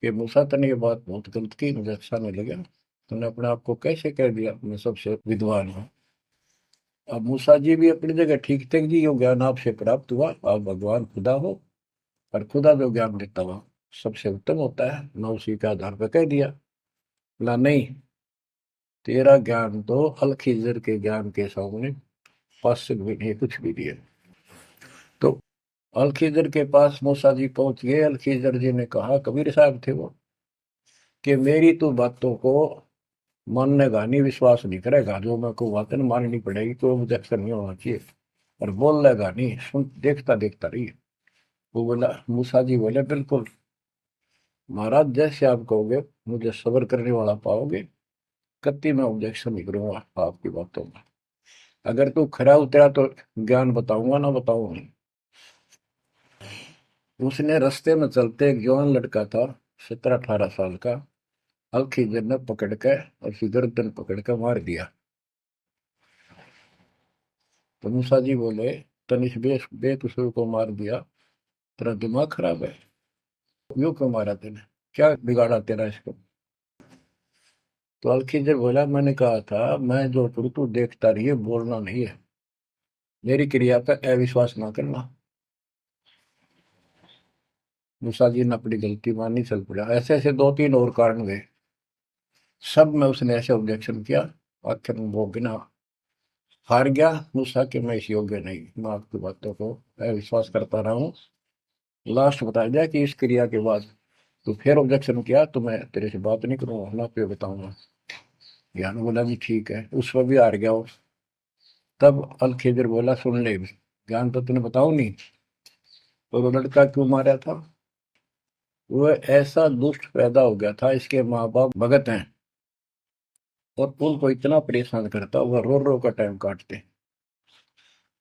कि मूसा तने ये बात बहुत गलत की, मुझे अच्छा नहीं लगा, तुमने अपने आप को कैसे कह दिया मैं सबसे विद्वान हूँ। अब मूसा जी भी अपनी जगह ठीक थे जी, यो ज्ञान आपसे प्राप्त हुआ, आप भगवान खुदा हो, और खुदा जो ज्ञान देता हुआ सबसे उत्तम होता है, मैं उसी के आधार पर कह दिया। बोला नहीं, तेरा ज्ञान तो अल खिजर के ज्ञान के सामने पास भी नहीं, कुछ भी नहीं है। तो अलखिजर के पास मूसा जी पहुंच गए। अलखिजर जी ने कहा, कबीर साहब थे वो, कि मेरी तो बातों को माननेगा नहीं, विश्वास नहीं करेगा, जो मैं को बातें माननी पड़ेगी, कोई ऑब्जेक्शन नहीं होना चाहिए, और बोल लेगा नहीं, सुन देखता देखता रही। वो बोला, मूसा जी बोले, बिल्कुल महाराज, जैसे आप कहोगे, मुझे सब्र करने वाला पाओगे, कतई मैं ऑब्जेक्शन नहीं करूंगा आपकी बातों में। अगर तू खरा उतरा तो ज्ञान बताऊंगा, ना बताऊंगा नहीं। उसने रास्ते में चलते एक जवान लड़का था, 17-18 साल का। अलखिजर ने पकड़ के और उसकी गर्दन पकड़ के मार दिया। तो मूसा जी बोले, तनिष बेकसूर को मार दिया, तेरा दिमाग खराब है, यूं क्यों मारा तेने, क्या बिगाड़ा तेरा इसको। तो अलखिजर बोला, मैंने कहा था मैं जो करूँ तू देखता रहिए, बोलना नहीं है, मेरी क्रिया पे अविश्वास ना करना। मूसा जी ने अपनी गलती मानी, चल पड़ा। ऐसे ऐसे 2-3 और कारण हुए, सब में उसने ऐसे ऑब्जेक्शन किया। आखिर में वो बिना हार गया। मूसा कि मैं इस योग्य नहीं, मैं आपकी बातों को अविश्वास करता रहा हूँ। लास्ट बता दिया कि इस क्रिया के बाद तो फिर ऑब्जेक्शन किया तो मैं तेरे से बात नहीं करूंगा, ना पे बताऊंगा। ज्ञान बोला भी ठीक है, उस पर भी हार गया वो। तब अलखिजर बोला, सुन ले, ज्ञान तो तूने बताऊ नहीं, तो वो लड़का क्यों मारा था। वो ऐसा दुष्ट पैदा हो गया था, इसके माँ बाप भगत हैं, और उनको इतना परेशान करता, वह रो रो का टाइम काटते।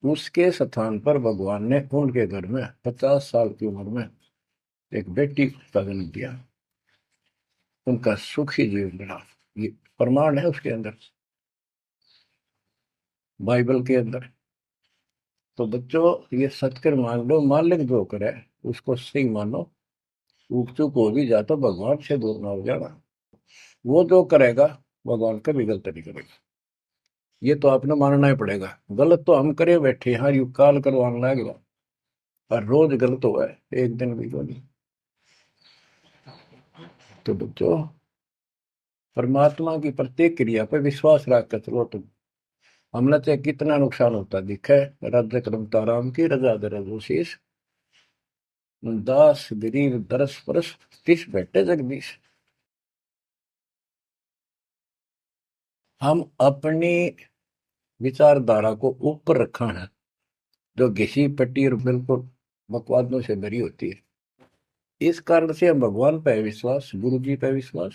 उसके स्थान पर भगवान ने उनके घर में 50 साल की उम्र में एक बेटी का जन्म दिया। उनका सुखी जीवन रहा। ये प्रमाण है उसके अंदर, बाइबल के अंदर। तो बच्चों, ये सत्य मान लो, मालिक जो करे उसको सही मानो। ऊक चूक हो भी जाता, भगवान से दूर ना हो जाना। वो जो करेगा, भगवान कभी गलत नहीं करेगा। ये तो आपने मानना ही पड़ेगा। गलत तो हम करे बैठे, हाँ यू काल करवाने लगेगा, पर रोज गलत हुआ है, एक दिन भी तो नहीं। तो बच्चों, परमात्मा की प्रत्येक क्रिया पर विश्वास रख कर चलो तुम। हमने चाहे कितना नुकसान होता दिखे, रज करमता राम की रजा दर शीश, दास गरीब दरस परस, तिस बैठे जगदीश। हम अपनी विचारधारा को ऊपर रखा है, जो घिसी पट्टी और बिल्कुल बकवादों से भरी होती है। इस कारण से हम भगवान पे विश्वास, गुरु जी पे विश्वास,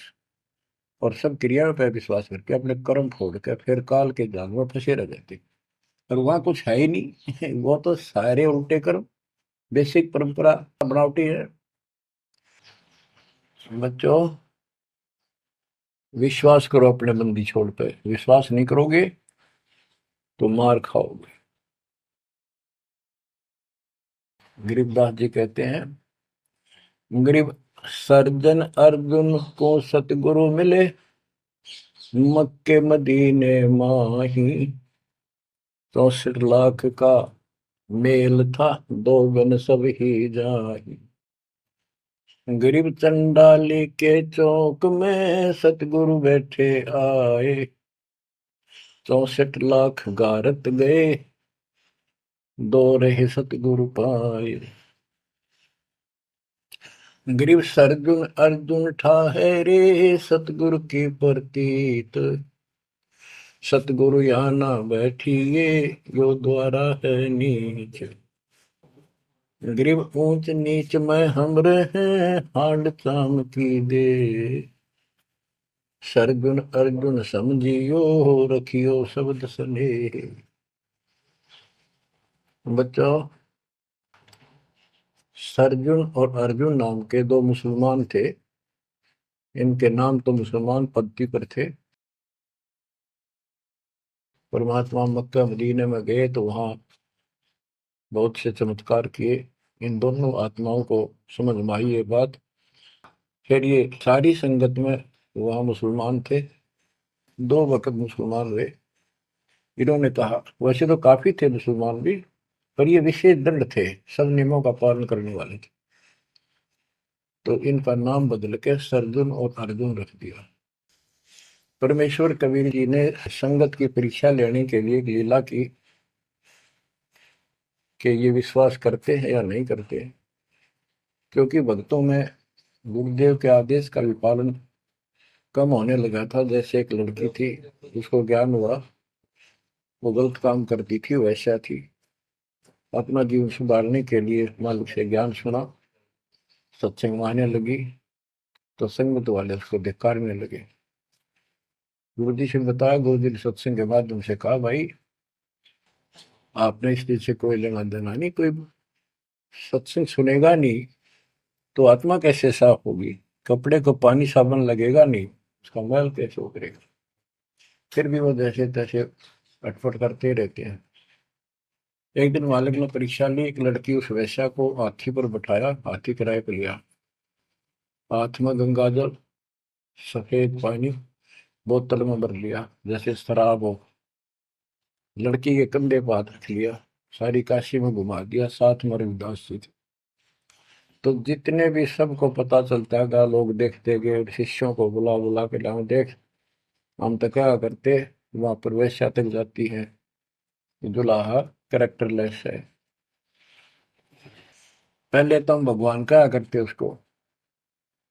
और सब क्रियाओं पे विश्वास करके अपने कर्म छोड़ के फिर काल के जाल में फंसे रह जाते। और वहां कुछ है ही नहीं। वो तो सारे उल्टे कर्म, बेसिक परंपरा बनावटी है। बच्चों, विश्वास करो अपने बंदी छोड़ पे, विश्वास नहीं करोगे तो मार खाओगे। गरीबदास जी कहते हैं, गरीब सर्जन अर्जुन को सतगुरु मिले, मक्के मदीने माही, 64 लाख का मेल था, दो गन सब ही जाही। गरीब चंडाली के चौक में सतगुरु बैठे आए, 64 लाख गारत गए, दो रहे सतगुरु पाए। गरीब सरजुन अर्जुन ठाहरे, सतगुरु की प्रतीत, सतगुरु यहाँ ना बैठिए, यो द्वारा है नीच। गरीब ऊंच नीच में हम रहे, हांड चाम की दे, सरगुन अर्जुन समझियो, रखियो शब्द स्नेह। बच्चों, सरजुन और अर्जुन नाम के दो मुसलमान थे। इनके नाम तो मुसलमान पद्धति पर थे। परमात्मा मक्का मदीने में गए तो वहां बहुत से चमत्कार किए। इन दोनों आत्माओं को समझ में आई ये बात। फिर ये सारी संगत में वहां मुसलमान थे, 2 वक्त मुसलमान हुए। इन्होंने कहा, वैसे तो काफी थे मुसलमान भी, पर ये विशेष दृढ़ थे, सब नियमों का पालन करने वाले थे। तो इनका नाम बदल के सरजुन और अर्जुन रख दिया। परमेश्वर कबीर जी ने संगत की परीक्षा लेने के लिए एक लीला की कि ये विश्वास करते हैं या नहीं करते हैं। क्योंकि भक्तों में गुरुदेव के आदेश का भी पालन कम होने लगा था। जैसे एक लड़की थी, उसको ज्ञान हुआ वो गलत काम करती थी, वैसा थी। अपना जीवन सुधारने के लिए मालिक से ज्ञान सुना, सत्संग में आने लगी, तो संगत वाले उसको धिक्कारने लगे। गुरु जी से बताया, गुरु जी ने सत्संग के माध्यम से कहा, भाई आपने इस चीज से कोई लेना देना नहीं, कोई सत्संग सुनेगा नहीं तो आत्मा कैसे साफ होगी, कपड़े को पानी साबुन लगेगा नहीं, उसका मैल कैसे उतरेगा। फिर भी वो जैसे तैसे अटपट करते रहते हैं। एक दिन मालिक ने परीक्षा ली, एक लड़की उस वैश्या को हाथी पर बैठाया, हाथी किराए पर लिया, हाथ में गंगाजल सफेद पानी बोतल में भर लिया जैसे शराब हो, लड़की के कंधे पर हाथ रख लिया, सारी काशी में घुमा दिया, साथ में रविदास जी थे। तो जितने भी सबको पता चलता है, लोग देखते गए, शिष्यों को बुला बुला के लाओ, देख हम तो क्या करते, वहां पर वैश्या तक जाती है, दुल्हा करेक्टरलेस है। पहले तो हम भगवान क्या करते उसको,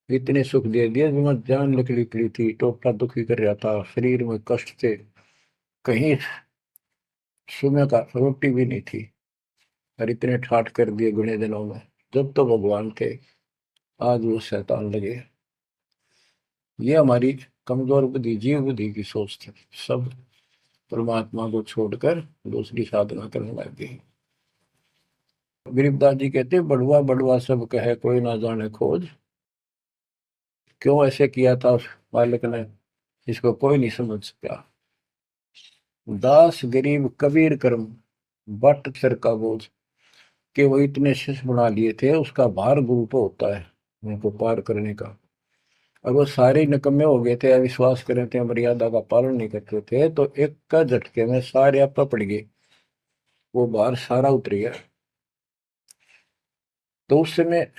इतने सुख दे दिए, जिसमें जान निकली पड़ी थी, टोटा दुखी कर रहा था, शरीर में कष्ट थे, कहीं सुबह का रोटी भी नहीं थी, और इतने ठाठ कर दिए गुने दिनों में। जब तो भगवान थे, आज वो शैतान लगे। ये हमारी कमजोर बुद्धि, जीव बुद्धि की सोच थी। सब परमात्मा को छोड़कर दूसरी साधना करने लग गई। गरीबदास जी कहते, बड़ुआ बड़ुआ सब कहे कोई ना जाने खोज। क्यों ऐसे किया था उस बालक ने, इसको कोई नहीं समझ सका। दास गरीब कबीर कर्म बट सिर का बोझ, कि वो इतने शिष्य बना लिए थे, उसका भार गुरु पे होता है उनको पार करने का। और वो सारे निकम्मे हो गए थे, अविश्वास कर रहे थे, मर्यादा का पालन नहीं करते थे, तो एक का झटके में सारे आपा पड़ गए, वो भार सारा उतर गया। तो उस समय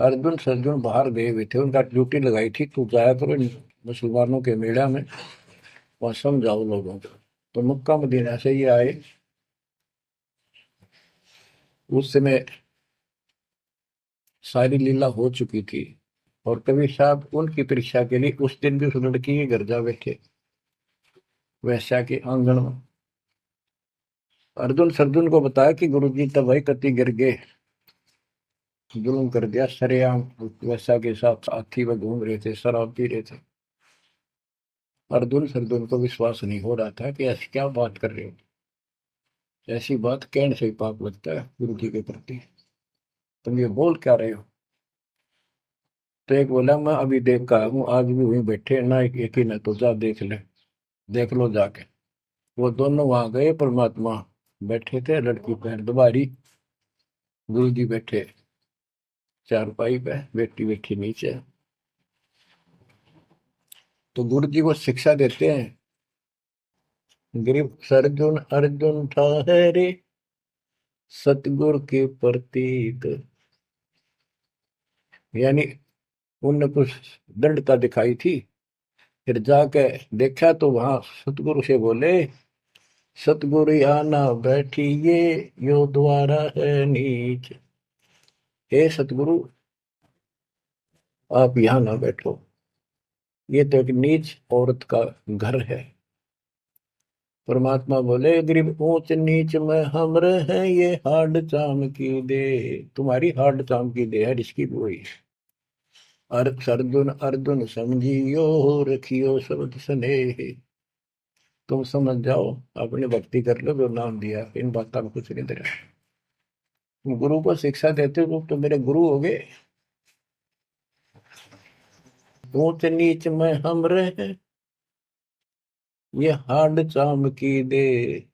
अर्जुन सर्जुन बाहर गए हुए थे, उनका ड्यूटी लगाई थी, तू जाया करो मुसलमानों के मेला में, वहां समझाओ लोगों को। तो मक्का मदीना से ये आए। उस समय सारी लीला हो चुकी थी, और कबीर साहब उनकी परीक्षा के लिए उस दिन भी उस लड़की के घर जा बैठे, वैश्या के आंगन में। अर्जुन सर्जुन को बताया कि गुरु जी तब भाई कति गिर गए, जुल्म कर दिया सरेआम, वैश्या के साथ साथी में घूम रहे थे, शराब पी रहे थे। अर्जुन सर्जुन को विश्वास नहीं हो रहा था कि ऐसी क्या बात कर रहे हो, ऐसी बात कहने से ही पाप लगता है गुरु जी के प्रति, तुम ये बोल क्या रहे हो। तो एक बोला, मैं अभी देख का हूँ, आज भी वहीं बैठे ना, एक ही ना, तो जा देख ले, देख लो जाके। वो दोनों वहां गए, परमात्मा बैठे थे, लड़की पैर दुबारी, गुरु जी बैठे चारपाई पे, बेटी बैठी नीचे। तो गुरु जी को शिक्षा देते हैं, गिरिव सर्जुन अर्जुन ठहरे सतगुरु के प्रतीक। यानी उनने कुछ दृढ़ता दिखाई थी, फिर जाके देखा तो वहां सतगुरु से बोले, सतगुरु आना बैठिए, यो द्वारा है नीच। हे सतगुरु, आप यहाँ ना बैठो, ये तो एक नीच औरत का घर है। परमात्मा बोले, गरीब ऊंच नीच में हम रहे, ये हाड चाम की दे, तुम्हारी हाड चाम की दे है, इसकी भी वही। अर्जुन अर्जुन समझियो, रखियो शब्द स्नेह। तुम समझ जाओ, अपनी भक्ति कर लो, जो नाम दिया, इन बातों में कुछ नहीं दे रहा। तुम गुरु को शिक्षा देते हो तो मेरे गुरु हो गए। ऊंच नीच में हम रहे, ये हाड चाम की दे,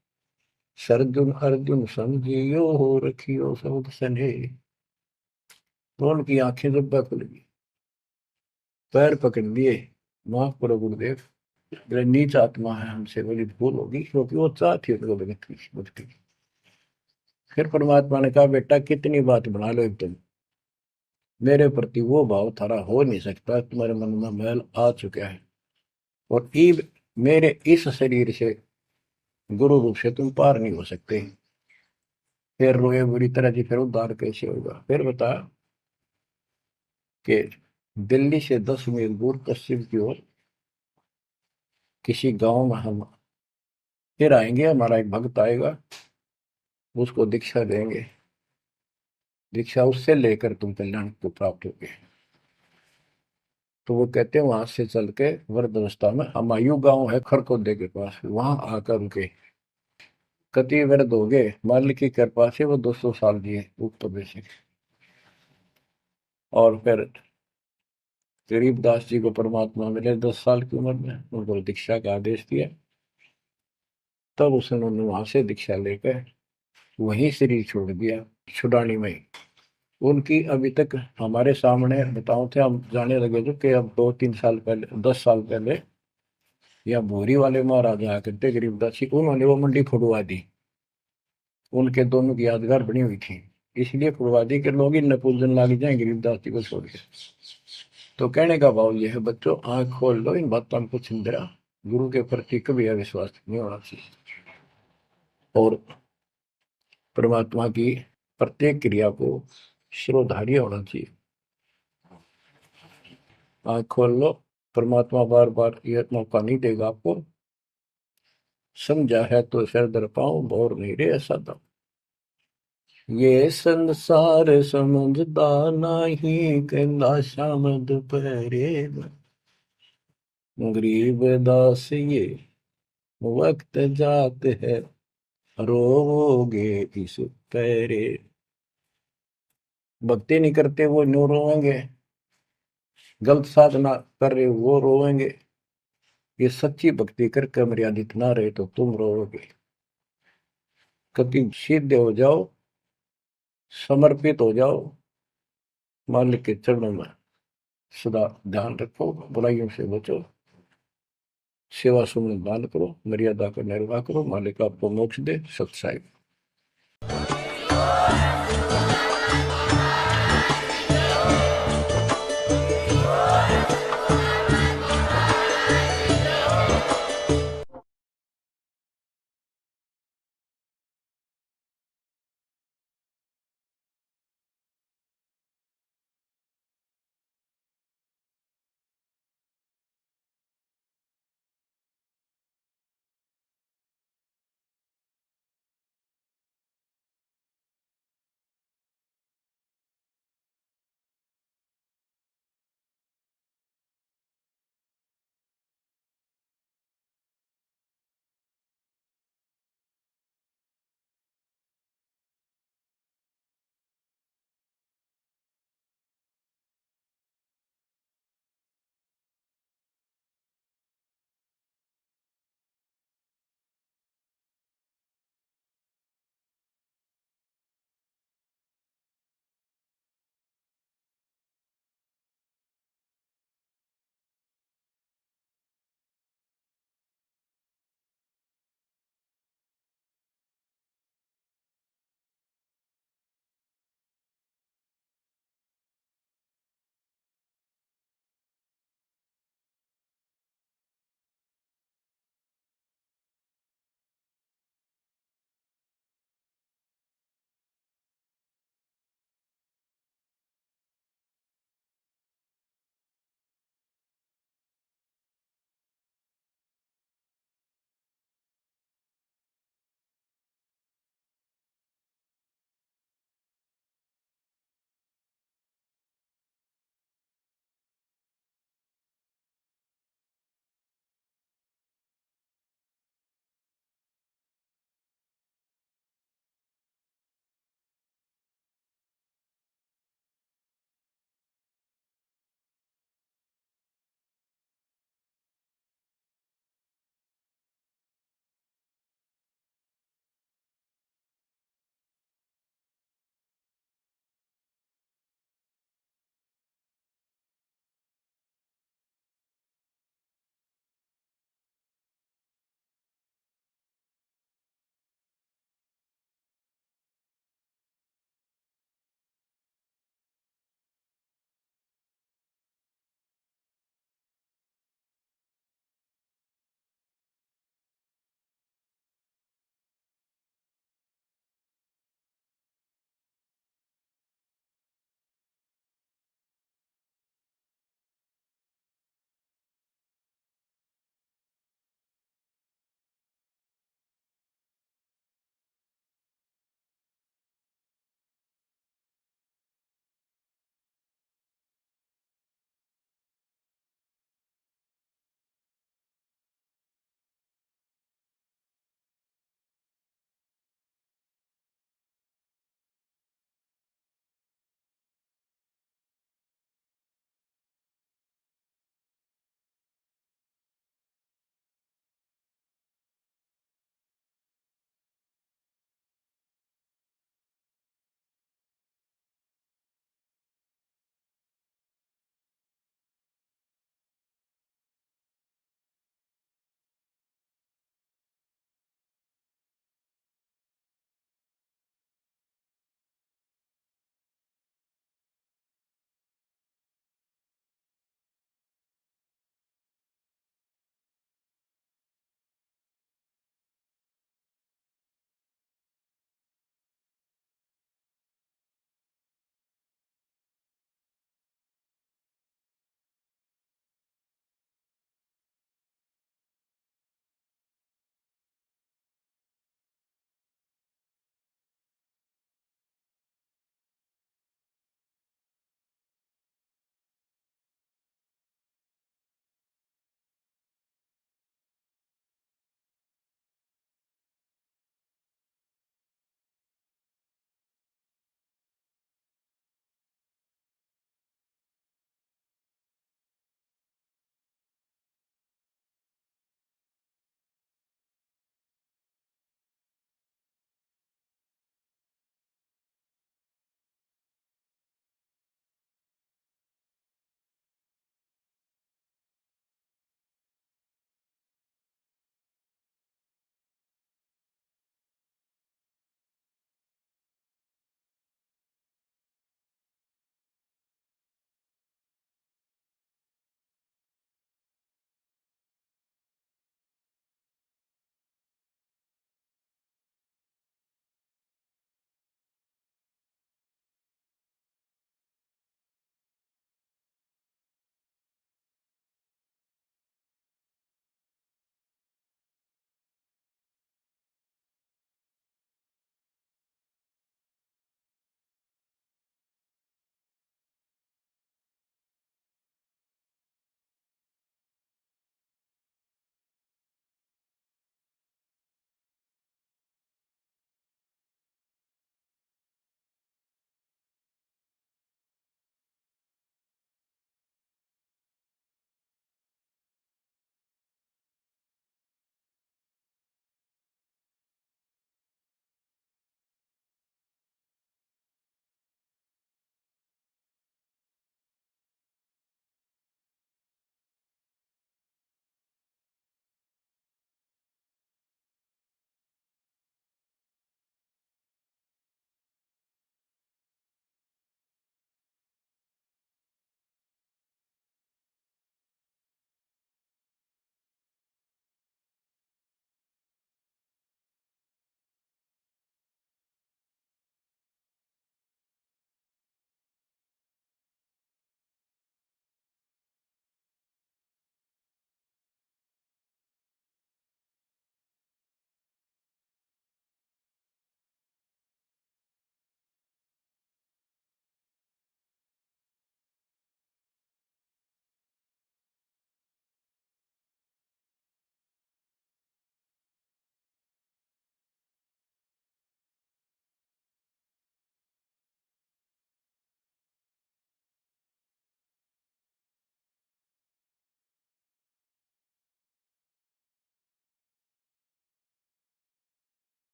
सरजुन अर्जुन समझियो, रखियो शब्द स्नेह। तो उनकी आंखें जब खुल गई, पैर पकड़ लिए, माफ करो गुरुदेव, मेरे नीच आत्मा है, हमसे बड़ी भूल होगी, क्योंकि वो चाहती है उनको भगत की मुक्ति। फिर परमात्मा ने कहा, बेटा कितनी बात बना लो तुम, मेरे प्रति वो भाव थारा हो नहीं सकता, तुम्हारे मन में मैल आ चुका है, और ईब मेरे इस शरीर से गुरु रूप से तुम पार नहीं हो सकते। फिर रोए बुरी तरह जी, फिर उद्धार कैसे होगा? फिर बता कि दिल्ली से 10 मील दूर पश्चिम की ओर किसी गांव में हम फिर आएंगे, हमारा एक भक्त आएगा, उसको दीक्षा देंगे, दीक्षा उससे लेकर तुम कल्याण को प्राप्त होगे। तो वो कहते हैं वहां से चल के वृद्धावस्था में हमायूं गांव है खरकोदे के पास, वहां आकर उनके कति वृद्ध हो गए, मालिक की कृपा से वो 200 साल जिए ऊपर से। और फिर गरीबदास जी को परमात्मा मिले 10 साल की उम्र में, उनको दीक्षा का आदेश दिया। तब उसने उन्होंने वहां से दीक्षा लेकर वहीं शरीर छोड़ दिया, छुड़ानी में ही। उनकी अभी तक हमारे सामने बताओ थे, हम जाने लगे थे कि अब 2-3 साल पहले, 10 साल पहले, या भोरी वाले महाराज आया करते गरीबदास जी, उन्होंने वो मंडी फुड़वा दी। उनके दोनों की यादगार बनी हुई थी, इसलिए फुड़वा दी कि लोग इन पूजन लाग जाए गरीबदास जी को छोड़ के। तो कहने का भाव यह है बच्चों, आंख खोल लो, इन बातों को चिंतरा, गुरु के प्रति कभी अविश्वास नहीं होना चाहिए, और परमात्मा की प्रत्येक क्रिया को श्रोधार्य होना चाहिए। आंख खोल लो, परमात्मा बार बार यह मौका नहीं देगा आपको। समझा है तो सिर दर पाऊं, बोर नहीं रे ऐसा दम। ये संसार समझदा नहीं, कहंदा शाम दोपहरे में, गरीब दास ये वक्त जात है, रोवोगे इस पैरे। भक्ति नहीं करते वो न्यू रोएंगे, गलत साधना कर रहे वो रोएंगे। ये सच्ची भक्ति करके मर्यादित ना रहे तो तुम रोओगे। कभी सीधे हो जाओ, समर्पित हो जाओ, मालिक के चरणों में सदा ध्यान रखो, बुराइयों से बचो, सेवा सुमन दान करो, मर्यादा का निर्वाह करो, मालिक आपको मोक्ष दे। सत्साई।